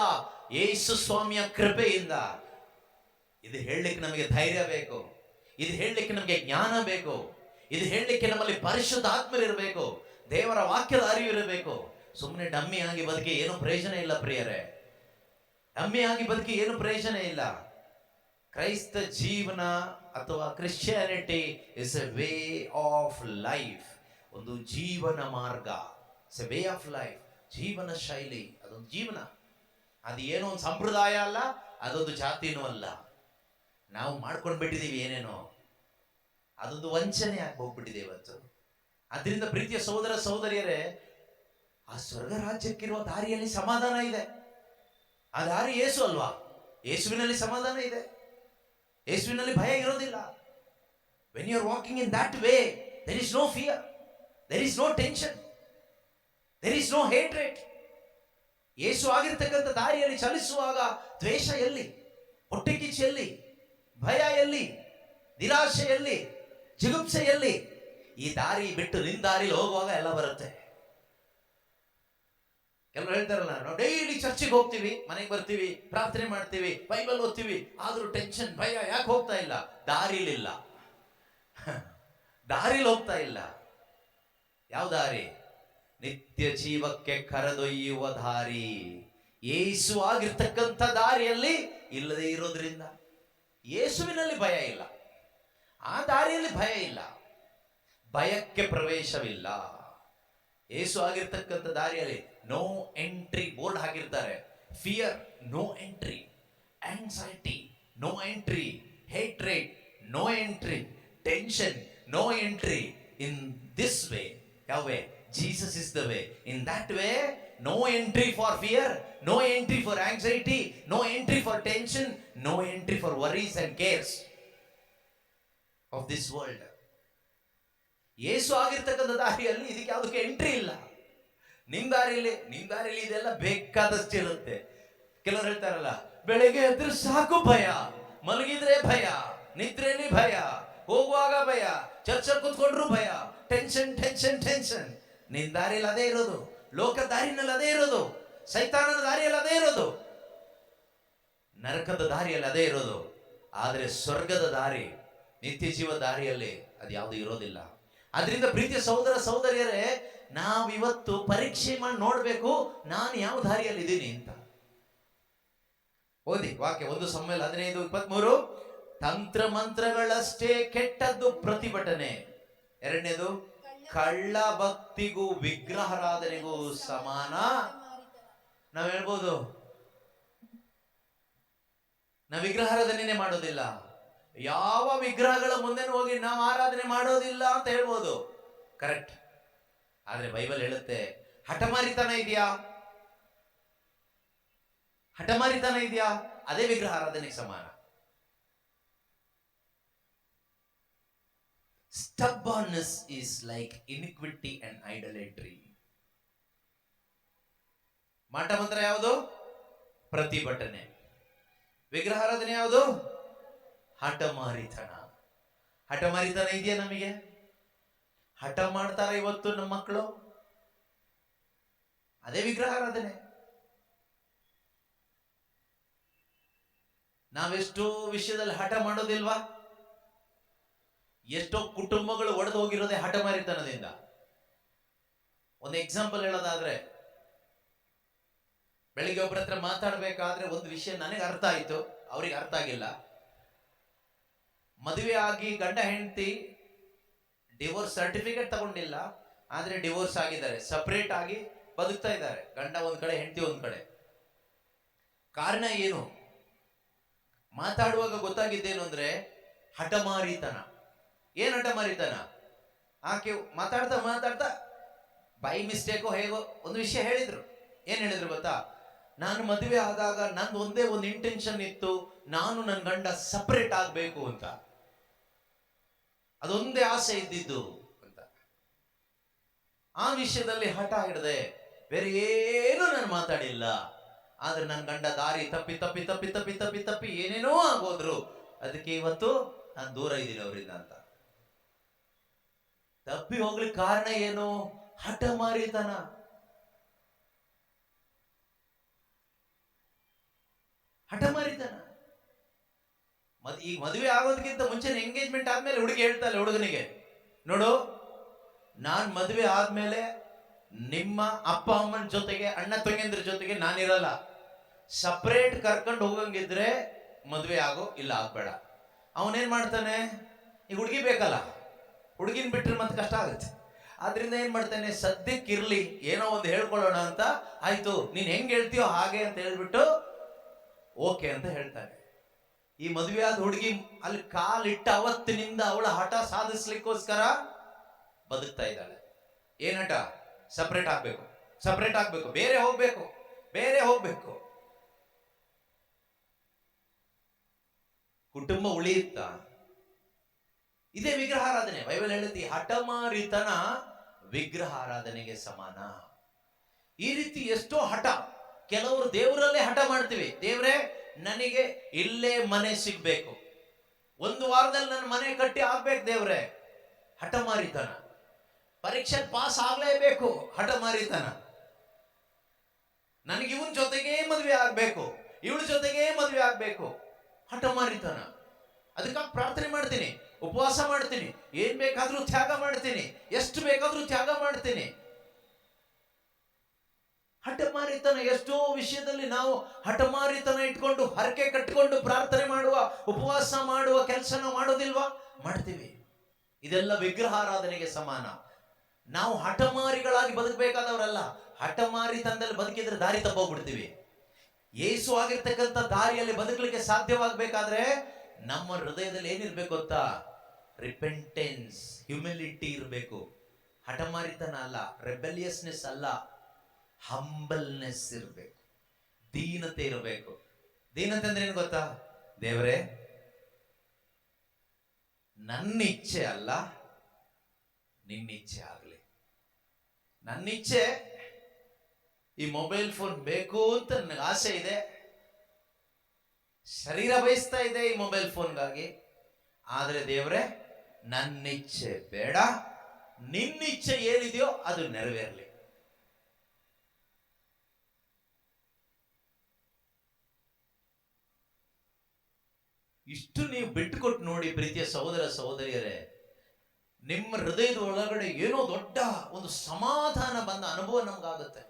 ಯೇಸು ಸ್ವಾಮಿಯ ಕೃಪೆಯಿಂದ. ಇದು ಹೇಳಲಿಕ್ಕೆ ನಮಗೆ ಧೈರ್ಯ ಬೇಕು, ಇದು ಹೇಳಲಿಕ್ಕೆ ನಮಗೆ ಜ್ಞಾನ ಬೇಕು, ಇದು ಹೇಳಲಿಕ್ಕೆ ನಮ್ಮಲ್ಲಿ ಪರಿಶುದ್ಧ ಆತ್ಮರಿರಬೇಕು, ದೇವರ ವಾಕ್ಯದ ಅರಿವು ಇರಬೇಕು. ಸುಮ್ಮನೆ ಡಮ್ಮಿ ಆಗಿ ಬದುಕಿ ಏನು ಪ್ರಯೋಜನ ಇಲ್ಲ ಪ್ರಿಯರೇ. ಡಮ್ಮಿ ಆಗಿ ಬದುಕಿ ಏನು ಪ್ರಯೋಜನ ಇಲ್ಲ. ಕ್ರೈಸ್ತ ಜೀವನ ಅಥವಾ Christianity is A way of life. ಒಂದು ಜೀವನ ಮಾರ್ಗ, it's a way of life. ಜೀವನ ಶೈಲಿ, ಅದೊಂದು ಜೀವನ. ಅದು ಏನೋ ಒಂದು ಸಂಪ್ರದಾಯ ಅಲ್ಲ, ಅದೊಂದು ಜಾತಿನೂ ಅಲ್ಲ. ನಾವು ಮಾಡ್ಕೊಂಡು ಬಿಟ್ಟಿದ್ದೀವಿ ಏನೇನೋ, ಅದೊಂದು ವಂಚನೆ ಆಗಿ ಹೋಗ್ಬಿಟ್ಟಿದೆ ಇವತ್ತು. ಅದರಿಂದ ಪ್ರೀತಿಯ ಸಹೋದರ ಸಹೋದರಿಯರೇ, ಆ ಸ್ವರ್ಗ ರಾಜ್ಯಕ್ಕಿರುವ ದಾರಿಯಲ್ಲಿ ಸಮಾಧಾನ ಇದೆ. ಆ ದಾರಿ ಯೇಸು ಅಲ್ವಾ? ಯೇಸುವಿನಲ್ಲಿ ಸಮಾಧಾನ ಇದೆ, ಯೇಸುವಿನಲ್ಲಿ ಭಯ ಇರೋದಿಲ್ಲ. When you are walking in that way, there is no fear, there is no tension, there is no hatred. Yesu ಆಗಿರ್ತಕ್ಕಂಥ ದಾರಿಯಲ್ಲಿ ಚಲಿಸುವಾಗ ದ್ವೇಷ ಎಲ್ಲಿ, ಹೊಟ್ಟೆ ಕಿಚ್ಚು ಎಲ್ಲಿ, ಭಯ ಎಲ್ಲಿ, ನಿರಾಶೆ ಎಲ್ಲಿ, ಜಿಗುಪ್ಸೆ ಎಲ್ಲಿ? ಈ ದಾರಿ ಬಿಟ್ಟು ನಿನ್ ದಾರಿಲಿ ಹೋಗುವಾಗ ಎಲ್ಲ ಬರುತ್ತೆ. ಕೆಲವರು ಹೇಳ್ತಾರಲ್ಲ, ನಾವು ಡೈಲಿ ಚರ್ಚಿಗೆ ಹೋಗ್ತೀವಿ, ಮನೆಗೆ ಬರ್ತೀವಿ, ಪ್ರಾರ್ಥನೆ ಮಾಡ್ತೀವಿ, ಬೈಬಲ್ ಓದ್ತೀವಿ, ಆದ್ರೂ ಟೆನ್ಷನ್, ಭಯ, ಯಾಕೆ ಹೋಗ್ತಾ ಇಲ್ಲ? ದಾರಿಲಿಲ್ಲ. ದಾರಿಲಿ ಹೋಗ್ತಾ ಇಲ್ಲ. ಯಾವ ದಾರಿ? ನಿತ್ಯ ಜೀವಕ್ಕೆ ಕರೆದೊಯ್ಯುವ ದಾರಿ. ಯೇಸು ಆಗಿರ್ತಕ್ಕಂಥ ದಾರಿಯಲ್ಲಿ ಇಲ್ಲದೆ ಇರೋದ್ರಿಂದ ಯೇಸುವಿನಲ್ಲಿ ಭಯ ಇಲ್ಲ, ಆ ದಾರಿಯಲ್ಲಿ ಭಯ ಇಲ್ಲ, ಭಯಕ್ಕೆ ಪ್ರವೇಶವಿಲ್ಲ. ಯೇಸು ಆಗಿರ್ತಕ್ಕಂಥ ದಾರಿಯಲ್ಲಿ ನೋ ಎಂಟ್ರಿ ಬೋರ್ಡ್ ಹಾಕಿರ್ತಾರೆ. Fear no entry, anxiety no entry, hatred no entry, tension no entry. In this way, ಯಾವ way? Jesus is the way. In that way, no entry for fear, no entry for anxiety, no entry for tension, no entry for worries and cares of this world. ಯೇಸು ಆಗಿರ್ತಕ್ಕಂಥ ದಾರಿಯಲ್ಲಿ ಇದಕ್ಕೆ ಯಾವುದಕ್ಕೆ entry ಇಲ್ಲ. ನಿಮ್ ದಾರಿಯಲ್ಲಿ ಇದೆಲ್ಲ ಬೇಕಾದಷ್ಟು ಇರುತ್ತೆ. ಕೆಲವರು ಹೇಳ್ತಾರಲ್ಲ, ಬೆಳಿಗ್ಗೆ ಎದ್ರೆ ಸಾಕು ಭಯ, ಮಲಗಿದ್ರೆ ಭಯ, ನಿದ್ರೆಯಲ್ಲಿ ಭಯ, ಹೋಗುವಾಗ ಭಯ, ಚರ್ಚಲ್ಲಿ ಕೂತ್ಕೊಂಡ್ರು ಭಯ, ಟೆನ್ಷನ್ ಟೆನ್ಷನ್ ಟೆನ್ಷನ್. ನಿನ್ ದಾರಿಯಲ್ಲಿ ಅದೇ ಇರೋದು, ಲೋಕ ದಾರಿನಲ್ಲಿ ಅದೇ ಇರೋದು, ಸೈತಾನನ ದಾರಿಯಲ್ಲಿ ಅದೇ ಇರೋದು, ನರಕದ ದಾರಿಯಲ್ಲಿ ಅದೇ ಇರೋದು. ಆದರೆ ಸ್ವರ್ಗದ ದಾರಿ, ನಿತ್ಯ ಜೀವ ದಾರಿಯಲ್ಲಿ ಅದು ಯಾವುದು ಇರೋದಿಲ್ಲ. ಅದರಿಂದ ಪ್ರೀತಿಯ ಸಹೋದರ ಸಹೋದರಿಯರೇ, ನಾವಿವತ್ತು ಪರೀಕ್ಷೆ ಮಾಡಿ ನೋಡ್ಬೇಕು, ನಾನು ಯಾವ ದಾರಿಯಲ್ಲಿ ಇದ್ದೀನಿ ಅಂತ. ಓದಿ ವಾಕ್ಯ 1 ಸಮುವೇಲ 15:23. ತಂತ್ರ ಮಂತ್ರಗಳಷ್ಟೇ ಕೆಟ್ಟದ್ದು ಪ್ರತಿಭಟನೆ. ಎರಡನೇದು, ಕಳ್ಳ ಭಕ್ತಿಗೂ ವಿಗ್ರಹಾರಾಧನೆಗೂ ಸಮಾನ. ನಾವ್ ಹೇಳ್ಬೋದು, ನಾವು ವಿಗ್ರಹಾರಾಧನೆ ಮಾಡೋದಿಲ್ಲ, ಯಾವ ವಿಗ್ರಹಗಳ ಮುಂದೆ ಹೋಗಿ ನಾವು ಆರಾಧನೆ ಮಾಡೋದಿಲ್ಲ ಅಂತ ಹೇಳ್ಬೋದು, ಕರೆಕ್ಟ್. ಆದ್ರೆ ಬೈಬಲ್ ಹೇಳುತ್ತೆ, ಹಠಮಾರಿತನ ಇದೆಯಾ? ಹಠಮಾರಿತನ ಇದೆಯಾ? ಅದೇ ವಿಗ್ರಹ ಆರಾಧನೆಗೆ ಸಮಾನ. Stubbornness is like iniquity and idolatry. ಮಾಟ ಮಂತ್ರ ಯಾವುದು? ಪ್ರತಿಭಟನೆ. ವಿಗ್ರಹಾರಾಧನೆ ಯಾವುದು? ಹಠಮಾರಿತನ. ಹಠಮಾರಿತನ ಇದೆಯಾ ನಮಗೆ? ಹಠ ಮಾಡ್ತಾರ ಇವತ್ತು ನಮ್ಮ ಮಕ್ಕಳು, ಅದೇ ವಿಗ್ರಹಾರಾಧನೆ. ನಾವೆಷ್ಟೋ ವಿಷಯದಲ್ಲಿ ಹಠ ಮಾಡೋದಿಲ್ವಾ? ಎಷ್ಟೋ ಕುಟುಂಬಗಳು ಒಡೆದು ಹೋಗಿರೋದೇ ಹಠಮಾರಿತನದಿಂದ. ಒಂದು ಎಕ್ಸಾಂಪಲ್ ಹೇಳೋದಾದ್ರೆ, ಬೆಳಿಗ್ಗೆ ಒಬ್ಬರ ಹತ್ರ ಮಾತಾಡ್ಬೇಕಾದ್ರೆ ಒಂದು ವಿಷಯ ನನಗೆ ಅರ್ಥ ಆಯ್ತು, ಅವ್ರಿಗೆ ಅರ್ಥ ಆಗಿಲ್ಲ. ಮದುವೆ ಆಗಿ ಗಂಡ ಹೆಂಡತಿ ಡಿವೋರ್ಸ್ ಸರ್ಟಿಫಿಕೇಟ್ ತಗೊಂಡಿಲ್ಲ, ಆದ್ರೆ ಡಿವೋರ್ಸ್ ಆಗಿದ್ದಾರೆ, ಸಪರೇಟ್ ಆಗಿ ಬದುಕ್ತಾ ಇದ್ದಾರೆ, ಗಂಡ ಒಂದ್ ಕಡೆ ಹೆಂಡತಿ ಒಂದ್ ಕಡೆ. ಕಾರಣ ಏನು? ಮಾತಾಡುವಾಗ ಗೊತ್ತಾಗಿದ್ದೇನು ಅಂದ್ರೆ ಹಠಮಾರಿತನ. ಏನ್ ಹಠಮಾರಿತನ? ಆಕೆ ಮಾತಾಡ್ತಾ ಮಾತಾಡ್ತಾ ಬೈ ಮಿಸ್ಟೇಕೋ ಹೇಗೋ ಒಂದು ವಿಷಯ ಹೇಳಿದ್ರು. ಏನ್ ಹೇಳಿದ್ರು ಗೊತ್ತಾ? ನಾನು ಮದುವೆ ಆದಾಗ ನಂದು ಒಂದೇ ಒಂದು ಇಂಟೆನ್ಷನ್ ಇತ್ತು, ನಾನು ನನ್ನ ಗಂಡ ಸಪರೇಟ್ ಆಗ್ಬೇಕು ಅಂತ, ಅದೊಂದೇ ಆಸೆ ಇದ್ದಿದ್ದು ಅಂತ. ಆ ವಿಷಯದಲ್ಲಿ ಹಠ ಹಿಡದೆ ಬೇರೆ ಏನು ನಾನು ಮಾತಾಡಿಲ್ಲ. ಆದ್ರೆ ನನ್ನ ಗಂಡ ದಾರಿ ತಪ್ಪಿ ತಪ್ಪಿ ತಪ್ಪಿ ತಪ್ಪಿ ತಪ್ಪಿ ತಪ್ಪಿ ಏನೇನೋ ಆಗೋದ್ರು, ಅದಕ್ಕೆ ಇವತ್ತು ನಾನು ದೂರ ಇದ್ದೀನಿ ಅವರಿಂದ ಅಂತ. ತಪ್ಪಿ ಹೋಗ್ಲಿಕ್ಕೆ ಕಾರಣ ಏನು? ಹಠಮಾರಿತನ. ಹಠಮಾರಿತನ. ಈಗ ಮದುವೆ ಆಗೋದಕ್ಕಿಂತ ಮುಂಚೆ ಎಂಗೇಜ್ಮೆಂಟ್ ಆದ್ಮೇಲೆ ಹುಡುಗಿ ಹೇಳ್ತಾಳೆ ಹುಡುಗನಿಗೆ, ನೋಡು, ನಾನ್ ಮದುವೆ ಆದ್ಮೇಲೆ ನಿಮ್ಮ ಅಪ್ಪ ಅಮ್ಮನ ಜೊತೆಗೆ ಅಣ್ಣ ತಂಗಿಯಂದ್ರ ಜೊತೆಗೆ ನಾನಿರಲ್ಲ, ಸಪರೇಟ್ ಕರ್ಕೊಂಡು ಹೋಗಂಗಿದ್ರೆ ಮದುವೆ ಆಗೋ, ಇಲ್ಲ ಆಗ್ಬೇಡ. ಅವನೇನ್ ಮಾಡ್ತಾನೆ? ಈಗ ಹುಡುಗಿ ಬೇಕಲ್ಲ, ಹುಡುಗಿನ ಬಿಟ್ರೆ ಮತ್ತೆ ಕಷ್ಟ ಆಗುತ್ತೆ. ಆದ್ರಿಂದ ಏನ್ ಮಾಡ್ತಾನೆ? ಸದ್ಯಕ್ಕಿರ್ಲಿ, ಏನೋ ಒಂದು ಹೇಳ್ಕೊಳ್ಳೋಣ ಅಂತ, ಆಯ್ತು ನೀನ್ ಹೆಂಗ್ ಹೇಳ್ತೀಯೋ ಹಾಗೆ ಅಂತ ಹೇಳ್ಬಿಟ್ಟು ಓಕೆ ಅಂತ ಹೇಳ್ತಾನೆ. ಈ ಮದುವೆ ಆದ ಹುಡುಗಿ ಅಲ್ಲಿ ಕಾಲಿಟ್ಟ ಅವತ್ತಿನಿಂದ ಅವಳ ಹಠ ಸಾಧಿಸ್ಲಿಕ್ಕೋಸ್ಕರ ಬದುಕ್ತಾ ಇದ್ದಾಳೆ. ಏನ್ ಹಠ? ಸಪರೇಟ್ ಆಗ್ಬೇಕು, ಸಪರೇಟ್ ಆಗ್ಬೇಕು, ಬೇರೆ ಹೋಗ್ಬೇಕು, ಬೇರೆ ಹೋಗ್ಬೇಕು. ಕುಟುಂಬ ಉಳಿಯುತ್ತಾ? ಇದೇ ವಿಗ್ರಹಾರಾಧನೆ. ಬೈಬಲ್ ಹೇಳುತ್ತೆ, ಹಠಮಾರಿತನ ವಿಗ್ರಹಾರಾಧನೆಗೆ ಸಮಾನ. ಈ ರೀತಿ ಎಷ್ಟೋ ಹಠ. ಕೆಲವರು ದೇವರಲ್ಲೇ ಹಠ ಮಾಡ್ತೀವಿ, ದೇವ್ರೇ ನನಗೆ ಇಲ್ಲೇ ಮನೆ ಸಿಗ್ಬೇಕು, ಒಂದು ವಾರದಲ್ಲಿ ನನ್ನ ಮನೆ ಕಟ್ಟಿ ಆಗ್ಬೇಕು ದೇವ್ರೆ. ಹಠಮಾರಿತನ. ಪರೀಕ್ಷೆ ಪಾಸ್ ಆಗ್ಲೇಬೇಕು, ಹಠಮಾರಿತನ. ನನಗೆ ಇವನ್ ಜೊತೆಗೇ ಮದುವೆ ಆಗ್ಬೇಕು, ಇವಳ ಜೊತೆಗೇ ಮದುವೆ ಆಗ್ಬೇಕು, ಹಠಮಾರಿತನ. ಅದಕ್ಕಾಗಿ ಪ್ರಾರ್ಥನೆ ಮಾಡ್ತೀನಿ, ಉಪವಾಸ ಮಾಡ್ತೀನಿ, ಏನ್ ಬೇಕಾದ್ರೂ ತ್ಯಾಗ ಮಾಡ್ತೀನಿ, ಎಷ್ಟು ಬೇಕಾದ್ರೂ ತ್ಯಾಗ ಮಾಡ್ತೀನಿ. ಹಠಮಾರಿತನ. ಎಷ್ಟೋ ವಿಷಯದಲ್ಲಿ ನಾವು ಹಠಮಾರಿತನ ಇಟ್ಕೊಂಡು ಹರಕೆ ಕಟ್ಟಿಕೊಂಡು ಪ್ರಾರ್ಥನೆ ಮಾಡುವ, ಉಪವಾಸ ಮಾಡುವ ಕೆಲಸನ ಮಾಡೋದಿಲ್ವಾ? ಮಾಡ್ತೀವಿ. ಇದೆಲ್ಲ ವಿಗ್ರಹಾರಾಧನೆಗೆ ಸಮಾನ. ನಾವು ಹಠಮಾರಿಗಳಾಗಿ ಬದುಕಬೇಕಾದವರಲ್ಲ. ಹಠಮಾರಿತನದಲ್ಲಿ ಬದುಕಿದ್ರೆ ದಾರಿ ತಪ್ಪೋಗ್ಬಿಡ್ತೀವಿ. ಯೇಸು ಆಗಿರ್ತಕ್ಕಂಥ ದಾರಿಯಲ್ಲಿ ಬದುಕಲಿಕ್ಕೆ ಸಾಧ್ಯವಾಗಬೇಕಾದ್ರೆ ನಮ್ಮ ಹೃದಯದಲ್ಲಿ ಏನಿರ್ಬೇಕು ಗೊತ್ತಾ? ರಿಪೆಂಟೆನ್ಸ್, ಹ್ಯುಮಿಲಿಟಿ ಇರಬೇಕು. ಹಠಮಾರಿತನ ಅಲ್ಲ, ರೆಬೆಲಿಯಸ್ನೆಸ್ ಅಲ್ಲ, ಹಂಬಲ್ನೆಸ್ ಇರಬೇಕು, ದೀನತೆ ಇರಬೇಕು. ದೀನತೆ ಅಂದ್ರೆ ಏನು ಗೊತ್ತಾ? ದೇವರೇ, ನನ್ನ ಇಚ್ಛೆ ಅಲ್ಲ, ನಿನ್ನ ಇಚ್ಛೆ ಆಗಲಿ. ನನ್ನ ಇಚ್ಛೆ ಈ ಮೊಬೈಲ್ ಫೋನ್ ಬೇಕು ಅಂತ ನನಗೆ ಆಸೆ ಇದೆ, ಶರೀರ ಬಯಸ್ತಾ ಇದೆ ಈ ಮೊಬೈಲ್ ಫೋನ್ಗಾಗಿ. ಆದ್ರೆ ದೇವರೇ, ನನ್ನ ಇಚ್ಛೆ ಬೇಡ, ನಿನ್ನ ಇಚ್ಛೆ ಏನಿದೆಯೋ ಅದು ನೆರವೇರಲಿ. ಇಷ್ಟು ನೀವು ಬಿಟ್ಟುಕೊಟ್ಟು ನೋಡಿ ಪ್ರೀತಿಯ ಸಹೋದರ ಸಹೋದರಿಯರೇ, ನಿಮ್ಮ ಹೃದಯದ ಒಳಗಡೆ ಏನೋ ದೊಡ್ಡ ಒಂದು ಸಮಾಧಾನ ಬಂದ ಅನುಭವ ನಮ್ಗಾಗುತ್ತೆ.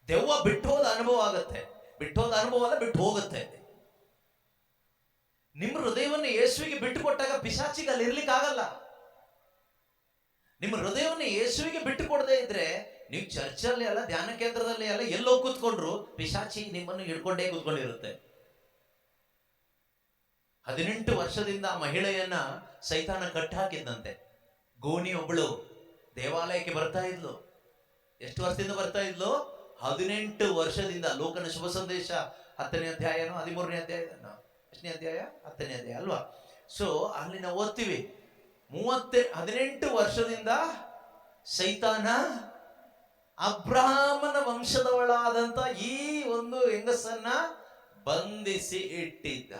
ದೆವ್ವ ಬಿಟ್ಟೋದ ಅನುಭವ ಆಗುತ್ತೆ. ಬಿಟ್ಟೋದ ಅನುಭವ ಅಲ್ಲ, ಬಿಟ್ಟು ಹೋಗುತ್ತೆ. ನಿಮ್ಮ ಹೃದಯವನ್ನು ಯೇಸುವಿಗೆ ಬಿಟ್ಟುಕೊಟ್ಟಾಗ ಪಿಶಾಚಿಗೆ ಅಲ್ಲಿ ಇರ್ಲಿಕ್ಕೆ ಆಗಲ್ಲ. ನಿಮ್ಮ ಹೃದಯವನ್ನು ಯೇಸುವಿಗೆ ಬಿಟ್ಟು ಕೊಡದೇ ಇದ್ರೆ ನೀವು ಚರ್ಚಲ್ಲಿ ಅಲ್ಲ, ಧ್ಯಾನ ಕೇಂದ್ರದಲ್ಲಿ ಅಲ್ಲ, ಎಲ್ಲೋ ಕೂತ್ಕೊಂಡ್ರು ಪಿಶಾಚಿ ನಿಮ್ಮನ್ನು ಹಿಡ್ಕೊಂಡೇ ಕೂತ್ಕೊಂಡಿರುತ್ತೆ. 18 ವರ್ಷದಿಂದ ಆ ಮಹಿಳೆಯನ್ನ ಸೈತಾನ ಕಟ್ಟಿ ಹಾಕಿದ್ದಂತೆ. ಗೋಣಿ ಒಬ್ಬಳು ದೇವಾಲಯಕ್ಕೆ ಬರ್ತಾ ಇದ್ಲು. ಎಷ್ಟು ವರ್ಷದಿಂದ ಬರ್ತಾ ಇದ್ಲು? 18 ವರ್ಷದಿಂದ. ಲೋಕನ ಶುಭ ಸಂದೇಶ 10ನೇ ಅಧ್ಯಾಯನೋ 13ನೇ ಅಧ್ಯಾಯ, ಎಷ್ಟನೇ ಅಧ್ಯಾಯ? 10ನೇ ಅಧ್ಯಾಯ ಅಲ್ವಾ? ಸೊ ಅಲ್ಲಿ ನಾವು ಓದ್ತೀವಿ, 18 ವರ್ಷದಿಂದ ಸೈತಾನ ಅಬ್ರಾಹ್ಮನ ವಂಶದವಳಾದಂತ ಈ ಒಂದು ಹೆಂಗಸನ್ನ ಬಂಧಿಸಿ ಇಟ್ಟಿದ್ದ.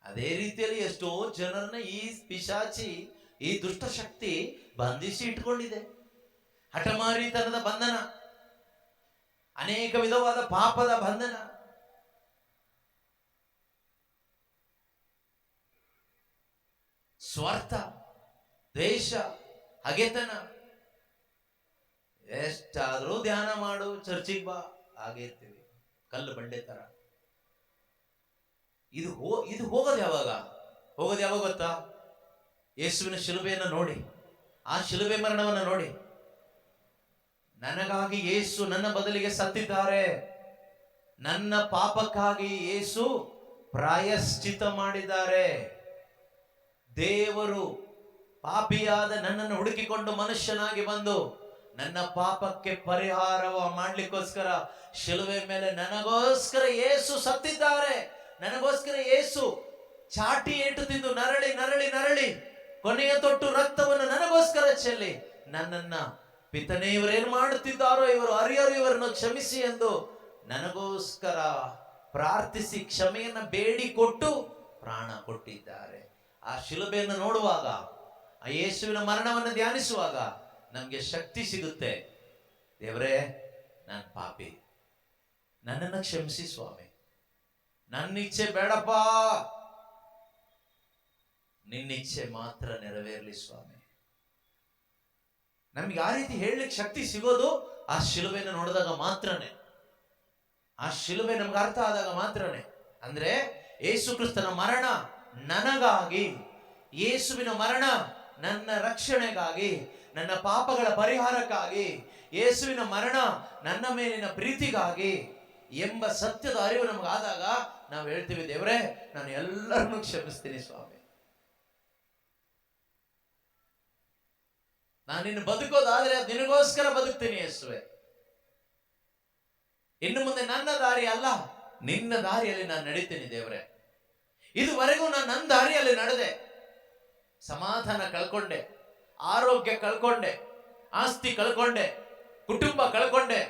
ಅದೇ ರೀತಿಯಲ್ಲಿ ಎಷ್ಟೋ ಜನರನ್ನ ಈ ಪಿಶಾಚಿ, ಈ ದುಷ್ಟಶಕ್ತಿ ಬಂಧಿಸಿ ಇಟ್ಕೊಂಡಿದೆ. ಹಠಮಾರಿತನದ ಬಂಧನ, ಅನೇಕ ವಿಧವಾದ ಪಾಪದ ಬಂಧನ. ಸ್ವಾರ್ಥ, ದ್ವೇಷ, ಹಗೆತನ. ಎಷ್ಟಾದ್ರೂ ಧ್ಯಾನ ಮಾಡು, ಚರ್ಚಿಗೆ ಬಾ, ಹಾಗೆ ಇರ್ತೀವಿ ಕಲ್ಲು ಬಂಡೆ ತರ. ಇದು ಹೋಗೋದು ಯಾವಾಗ? ಹೋಗೋದು ಯಾವಾಗ ಗೊತ್ತಾ? ಯೇಸುವಿನ ಶಿಲುಬೆಯನ್ನು ನೋಡಿ, ಆ ಶಿಲುಬೆ ಮರಣವನ್ನು ನೋಡಿ. ನನಗಾಗಿ ಯೇಸು ನನ್ನ ಬದಲಿಗೆ ಸತ್ತಿದ್ದಾರೆ, ನನ್ನ ಪಾಪಕ್ಕಾಗಿ ಯೇಸು ಪ್ರಾಯಶ್ಚಿತ ಮಾಡಿದ್ದಾರೆ. ದೇವರು ಪಾಪಿಯಾದ ನನ್ನನ್ನು ಹುಡುಕಿಕೊಂಡು ಮನುಷ್ಯನಾಗಿ ಬಂದು ನನ್ನ ಪಾಪಕ್ಕೆ ಪರಿಹಾರವ ಮಾಡ್ಲಿಕ್ಕೋಸ್ಕರ ಶಿಲುವೆ ಮೇಲೆ ನನಗೋಸ್ಕರ ಯೇಸು ಸತ್ತಿದ್ದಾರೆ. ನನಗೋಸ್ಕರ ಯೇಸು ಚಾಟಿ ಏಟು ತಿಂದು ನರಳಿ ನರಳಿ ನರಳಿ ಕೊನೆಯ ತೊಟ್ಟು ರಕ್ತವನ್ನು ನನಗೋಸ್ಕರ ಚೆಲ್ಲಿ ನನ್ನನ್ನ, ಪಿತನೇ ಇವರೇನು ಮಾಡುತ್ತಿದ್ದಾರೋ ಇವರು ಅರಿಯರು, ಇವರನ್ನು ಕ್ಷಮಿಸಿ ಎಂದು ನನಗೋಸ್ಕರ ಪ್ರಾರ್ಥಿಸಿ ಕ್ಷಮೆಯನ್ನ ಬೇಡಿಕೊಟ್ಟು ಪ್ರಾಣ ಕೊಟ್ಟಿದ್ದಾರೆ. ಆ ಶಿಲುಬೆಯನ್ನು ನೋಡುವಾಗ, ಆ ಯೇಸುವಿನ ಮರಣವನ್ನು ಧ್ಯಾನಿಸುವಾಗ ನಮ್ಗೆ ಶಕ್ತಿ ಸಿಗುತ್ತೆ. ದೇವರೇ, ನಾನು ಪಾಪಿ, ನನ್ನನ್ನು ಕ್ಷಮಿಸಿ ಸ್ವಾಮಿ, ನನ್ನ ಇಚ್ಛೆ ಬೇಡಪ್ಪ, ನಿನ್ನ ಇಚ್ಛೆ ಮಾತ್ರ ನೆರವೇರಲಿ ಸ್ವಾಮಿ. ನಮ್ಗೆ ಆ ರೀತಿ ಹೇಳಲಿಕ್ಕೆ ಶಕ್ತಿ ಸಿಗೋದು ಆ ಶಿಲುಬೆಯನ್ನು ನೋಡಿದಾಗ ಮಾತ್ರನೇ. ಆ ಶಿಲುಬೆ ನಮ್ಗೆ ಅರ್ಥ ಆದಾಗ ಮಾತ್ರನೇ. ಅಂದ್ರೆ ಯೇಸು ಕ್ರಿಸ್ತನ ಮರಣ ನನಗಾಗಿ, ಯೇಸುವಿನ ಮರಣ ನನ್ನ ರಕ್ಷಣೆಗಾಗಿ, ನನ್ನ ಪಾಪಗಳ ಪರಿಹಾರಕ್ಕಾಗಿ, ಯೇಸುವಿನ ಮರಣ ನನ್ನ ಮೇಲಿನ ಪ್ರೀತಿಗಾಗಿ ಎಂಬ ಸತ್ಯದ ಅರಿವು ನಮಗಾದಾಗ ನಾವು ಹೇಳ್ತೀವಿ, ದೇವರೇ, ನಾನು ಎಲ್ಲರನ್ನೂ ಕ್ಷಮಿಸ್ತೀನಿ ಸ್ವಾಮಿ. ನಾನು ನಿನ್ನ ಬದುಕೋದಾದ್ರೆ ಅದು ನಿನಗೋಸ್ಕರ ಬದುಕ್ತೀನಿ ಯೇಸುವೆ. ಇನ್ನು ಮುಂದೆ ನನ್ನ ದಾರಿ ಅಲ್ಲ, ನಿನ್ನ ದಾರಿಯಲ್ಲಿ ನಾನು ನಡೀತೀನಿ ದೇವರೇ. ಇದುವರೆಗೂ ನಾನು ನನ್ನ ದಾರಿಯಲ್ಲಿ ನಡೆದೆ, ಸಮಾಧಾನ ಕಳ್ಕೊಂಡೆ, ಆರೋಗ್ಯ ಕಳ್ಕೊಂಡೆ, ಆಸ್ತಿ ಕಳ್ಕೊಂಡೆ, ಕುಟುಂಬ ಕಳ್ಕೊಂಡೆ,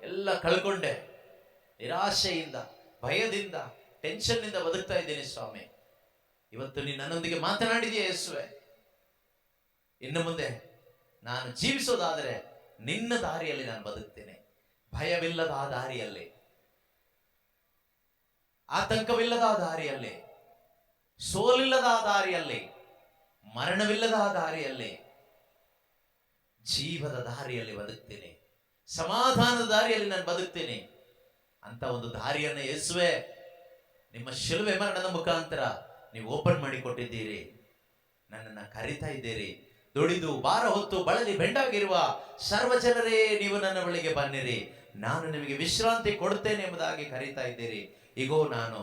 ಎಲ್ಲ ಕಳ್ಕೊಂಡೆ. ನಿರಾಶೆಯಿಂದ, ಭಯದಿಂದ, ಟೆನ್ಷನ್ನಿಂದ ಬದುಕ್ತಾ ಇದ್ದೀನಿ ಸ್ವಾಮಿ. ಇವತ್ತು ನೀನು ನನ್ನೊಂದಿಗೆ ಮಾತನಾಡಿದೆಯಾ ಯೇಸುವೆ? ಇನ್ನು ಮುಂದೆ ನಾನು ಜೀವಿಸೋದಾದರೆ ನಿನ್ನ ದಾರಿಯಲ್ಲಿ ನಾನು ಬದುಕ್ತೇನೆ. ಭಯವಿಲ್ಲದ ಆ ದಾರಿಯಲ್ಲಿ, ಆತಂಕವಿಲ್ಲದ ಆ ದಾರಿಯಲ್ಲಿ, ಸೋಲಿಲ್ಲದ ಆ ದಾರಿಯಲ್ಲಿ, ಮರಣವಿಲ್ಲದ ಆ ದಾರಿಯಲ್ಲಿ, ಜೀವದ ದಾರಿಯಲ್ಲಿ ಬದುಕ್ತೇನೆ, ಸಮಾಧಾನದ ದಾರಿಯಲ್ಲಿ ನಾನು ಬದುಕ್ತೇನೆ ಅಂತ ಒಂದು ದಾರಿಯನ್ನು ಯೇಸುವೆ ನಿಮ್ಮ ಶಿಲುಬೆ ಮರಣದ ಮುಖಾಂತರ ನೀವು ಓಪನ್ ಮಾಡಿ ಕೊಟ್ಟಿದ್ದೀರಿ. ನನ್ನನ್ನು ಕರಿತಾ ಇದ್ದೀರಿ. ದುಡಿದು ಭಾರ ಹೊತ್ತು ಬಳಲಿ ಬೆಂಡಾಗಿರುವ ಸರ್ವ ಜನರೇ ನೀವು ನನ್ನ ಬಳಿಗೆ ಬನ್ನಿರಿ, ನಾನು ನಿಮಗೆ ವಿಶ್ರಾಂತಿ ಕೊಡ್ತೇನೆ ಎಂಬುದಾಗಿ ಕರೀತಾ ಇದ್ದೀರಿ. ಈಗೋ ನಾನು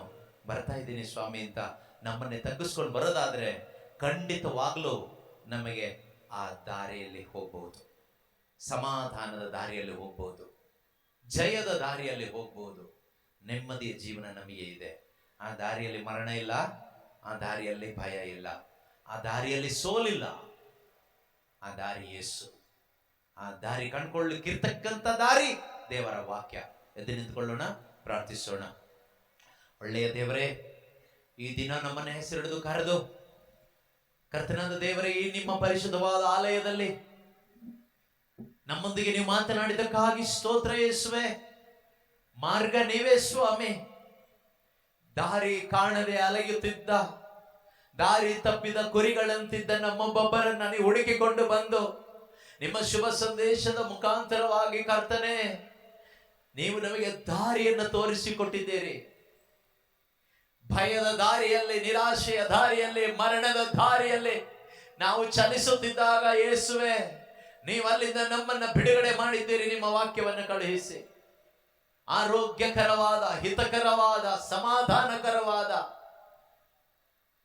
ಬರ್ತಾ ಇದ್ದೀನಿ ಸ್ವಾಮಿ ಅಂತ ನಮ್ಮನ್ನೇ ತಗ್ಗಿಸ್ಕೊಂಡು ಬರೋದಾದ್ರೆ ಖಂಡಿತವಾಗ್ಲೂ ನಮಗೆ ಆ ದಾರಿಯಲ್ಲಿ ಹೋಗ್ಬಹುದು, ಸಮಾಧಾನದ ದಾರಿಯಲ್ಲಿ ಹೋಗ್ಬಹುದು, ಜಯದ ದಾರಿಯಲ್ಲಿ ಹೋಗ್ಬಹುದು. ನೆಮ್ಮದಿಯ ಜೀವನ ನಮಗೆ ಇದೆ. ಆ ದಾರಿಯಲ್ಲಿ ಮರಣ ಇಲ್ಲ, ಆ ದಾರಿಯಲ್ಲಿ ಭಯ ಇಲ್ಲ, ಆ ದಾರಿಯಲ್ಲಿ ಸೋಲಿಲ್ಲ. ಆ ದಾರಿ ಯೇಸು. ಆ ದಾರಿ ಕಂಡುಕೊಳ್ಳಲಿಕ್ಕಿರ್ತಕ್ಕಂಥ ದಾರಿ ದೇವರ ವಾಕ್ಯ. ಎದ್ದು ನಿಂತ್ಕೊಳ್ಳೋಣ, ಪ್ರಾರ್ಥಿಸೋಣ. ಒಳ್ಳೆಯ ದೇವರೇ, ಈ ದಿನ ನಮ್ಮನ್ನ ಹೆಸರಿಡಿದು ಕರೆದು ಕರ್ತನಾದ ದೇವರೇ, ಈ ನಿಮ್ಮ ಪರಿಶುದ್ಧವಾದ ಆಲಯದಲ್ಲಿ ನಮ್ಮೊಂದಿಗೆ ನೀವು ಮಾತನಾಡಿದಕ್ಕಾಗಿ ಸ್ತೋತ್ರ ಯೇಸುವೆ. ಮಾರ್ಗ ನೀವೇ ಸ್ವಾಮಿ. ದಾರಿ ಕಾಣದೆ ಅಲೆಯುತ್ತಿದ್ದ, ದಾರಿ ತಪ್ಪಿದ ಕುರಿಗಳಂತಿದ್ದ ನಮ್ಮೊಬ್ಬೊಬ್ಬರನ್ನ ನೀವು ಹುಡುಕಿಕೊಂಡು ಬಂದು ನಿಮ್ಮ ಶುಭ ಸಂದೇಶದ ಮುಖಾಂತರವಾಗಿ ಕರ್ತನೆ ನೀವು ನಮಗೆ ದಾರಿಯನ್ನು ತೋರಿಸಿಕೊಟ್ಟಿದ್ದೀರಿ. ಭಯದ ದಾರಿಯಲ್ಲಿ, ನಿರಾಶೆಯ ದಾರಿಯಲ್ಲಿ, ಮರಣದ ದಾರಿಯಲ್ಲಿ ನಾವು ಚಲಿಸುತ್ತಿದ್ದಾಗ ಯೇಸುವೆ ನೀವು ಅಲ್ಲಿಂದ ನಮ್ಮನ್ನ ಬಿಡುಗಡೆ ಮಾಡಿದ್ದೀರಿ. ನಿಮ್ಮ ವಾಕ್ಯವನ್ನು ಕಳುಹಿಸಿ ಆರೋಗ್ಯಕರವಾದ, ಹಿತಕರವಾದ, ಸಮಾಧಾನಕರವಾದ,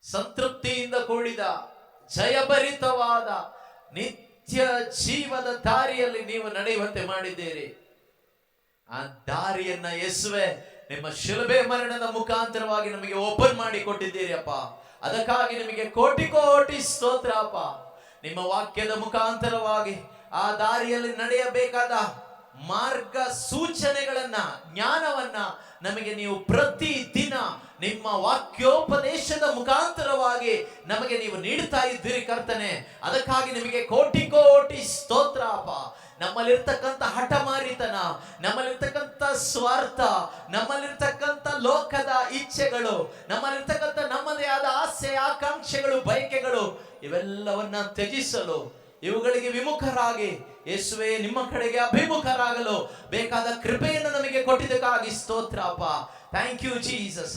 ಸಂತೃಪ್ತಿಯಿಂದ ಕೂಡಿದ, ಜಯಭರಿತವಾದ ನಿತ್ಯ ಜೀವದ ದಾರಿಯಲ್ಲಿ ನೀವು ನಡೆಯುವಂತೆ ಮಾಡಿದ್ದೀರಿ. ಆ ದಾರಿಯನ್ನ ಯೇಸುವೆ ನಿಮ್ಮ ಶಿಲುಬೆ ಮರಣದ ಮುಖಾಂತರವಾಗಿ ನಮಗೆ ಓಪನ್ ಮಾಡಿ ಕೊಟ್ಟಿದ್ದೀರಿ ಅಪ್ಪ. ಅದಕ್ಕಾಗಿ ನಿಮಗೆ ಕೋಟಿ ಕೋಟಿ ಸ್ತೋತ್ರ ಅಪ್ಪ. ನಿಮ್ಮ ವಾಕ್ಯದ ಮುಖಾಂತರವಾಗಿ ಆ ದಾರಿಯಲ್ಲಿ ನಡೆಯಬೇಕಾದ ಮಾರ್ಗ ಸೂಚನೆಗಳನ್ನ, ಜ್ಞಾನವನ್ನ ನಮಗೆ ನೀವು ಪ್ರತಿ ದಿನ ನಿಮ್ಮ ವಾಕ್ಯೋಪದೇಶದ ಮುಖಾಂತರವಾಗಿ ನಮಗೆ ನೀವು ನೀಡ್ತಾ ಇದ್ದೀರಿ ಕರ್ತನೆ. ಅದಕ್ಕಾಗಿ ನಿಮಗೆ ಕೋಟಿ ಕೋಟಿ ಸ್ತೋತ್ರ ಅಪ್ಪ. ನಮ್ಮಲ್ಲಿರ್ತಕ್ಕಂಥ ಹಠಮಾರಿತನ, ನಮ್ಮಲ್ಲಿರ್ತಕ್ಕಂಥ ಸ್ವಾರ್ಥ, ನಮ್ಮಲ್ಲಿರ್ತಕ್ಕಂಥ ಲೋಕದ ಇಚ್ಛೆಗಳು, ನಮ್ಮಲ್ಲಿರ್ತಕ್ಕಂಥ ನಮ್ಮದೇ ಆದ ಆಸೆ, ಆಕಾಂಕ್ಷೆಗಳು, ಬಯಕೆಗಳು, ಇವೆಲ್ಲವನ್ನ ತ್ಯಜಿಸಲು, ಇವುಗಳಿಗೆ ವಿಮುಖರಾಗಿ ಯೇಸುವೆ ನಿಮ್ಮ ಕಡೆಗೆ ಅಭಿಮುಖರಾಗಲು ಬೇಕಾದ ಕೃಪೆಯನ್ನು ನಮಗೆ ಕೊಟ್ಟಿದ್ದಕ್ಕಾಗಿ ಸ್ತೋತ್ರ ಅಪ್ಪ. Thank you Jesus.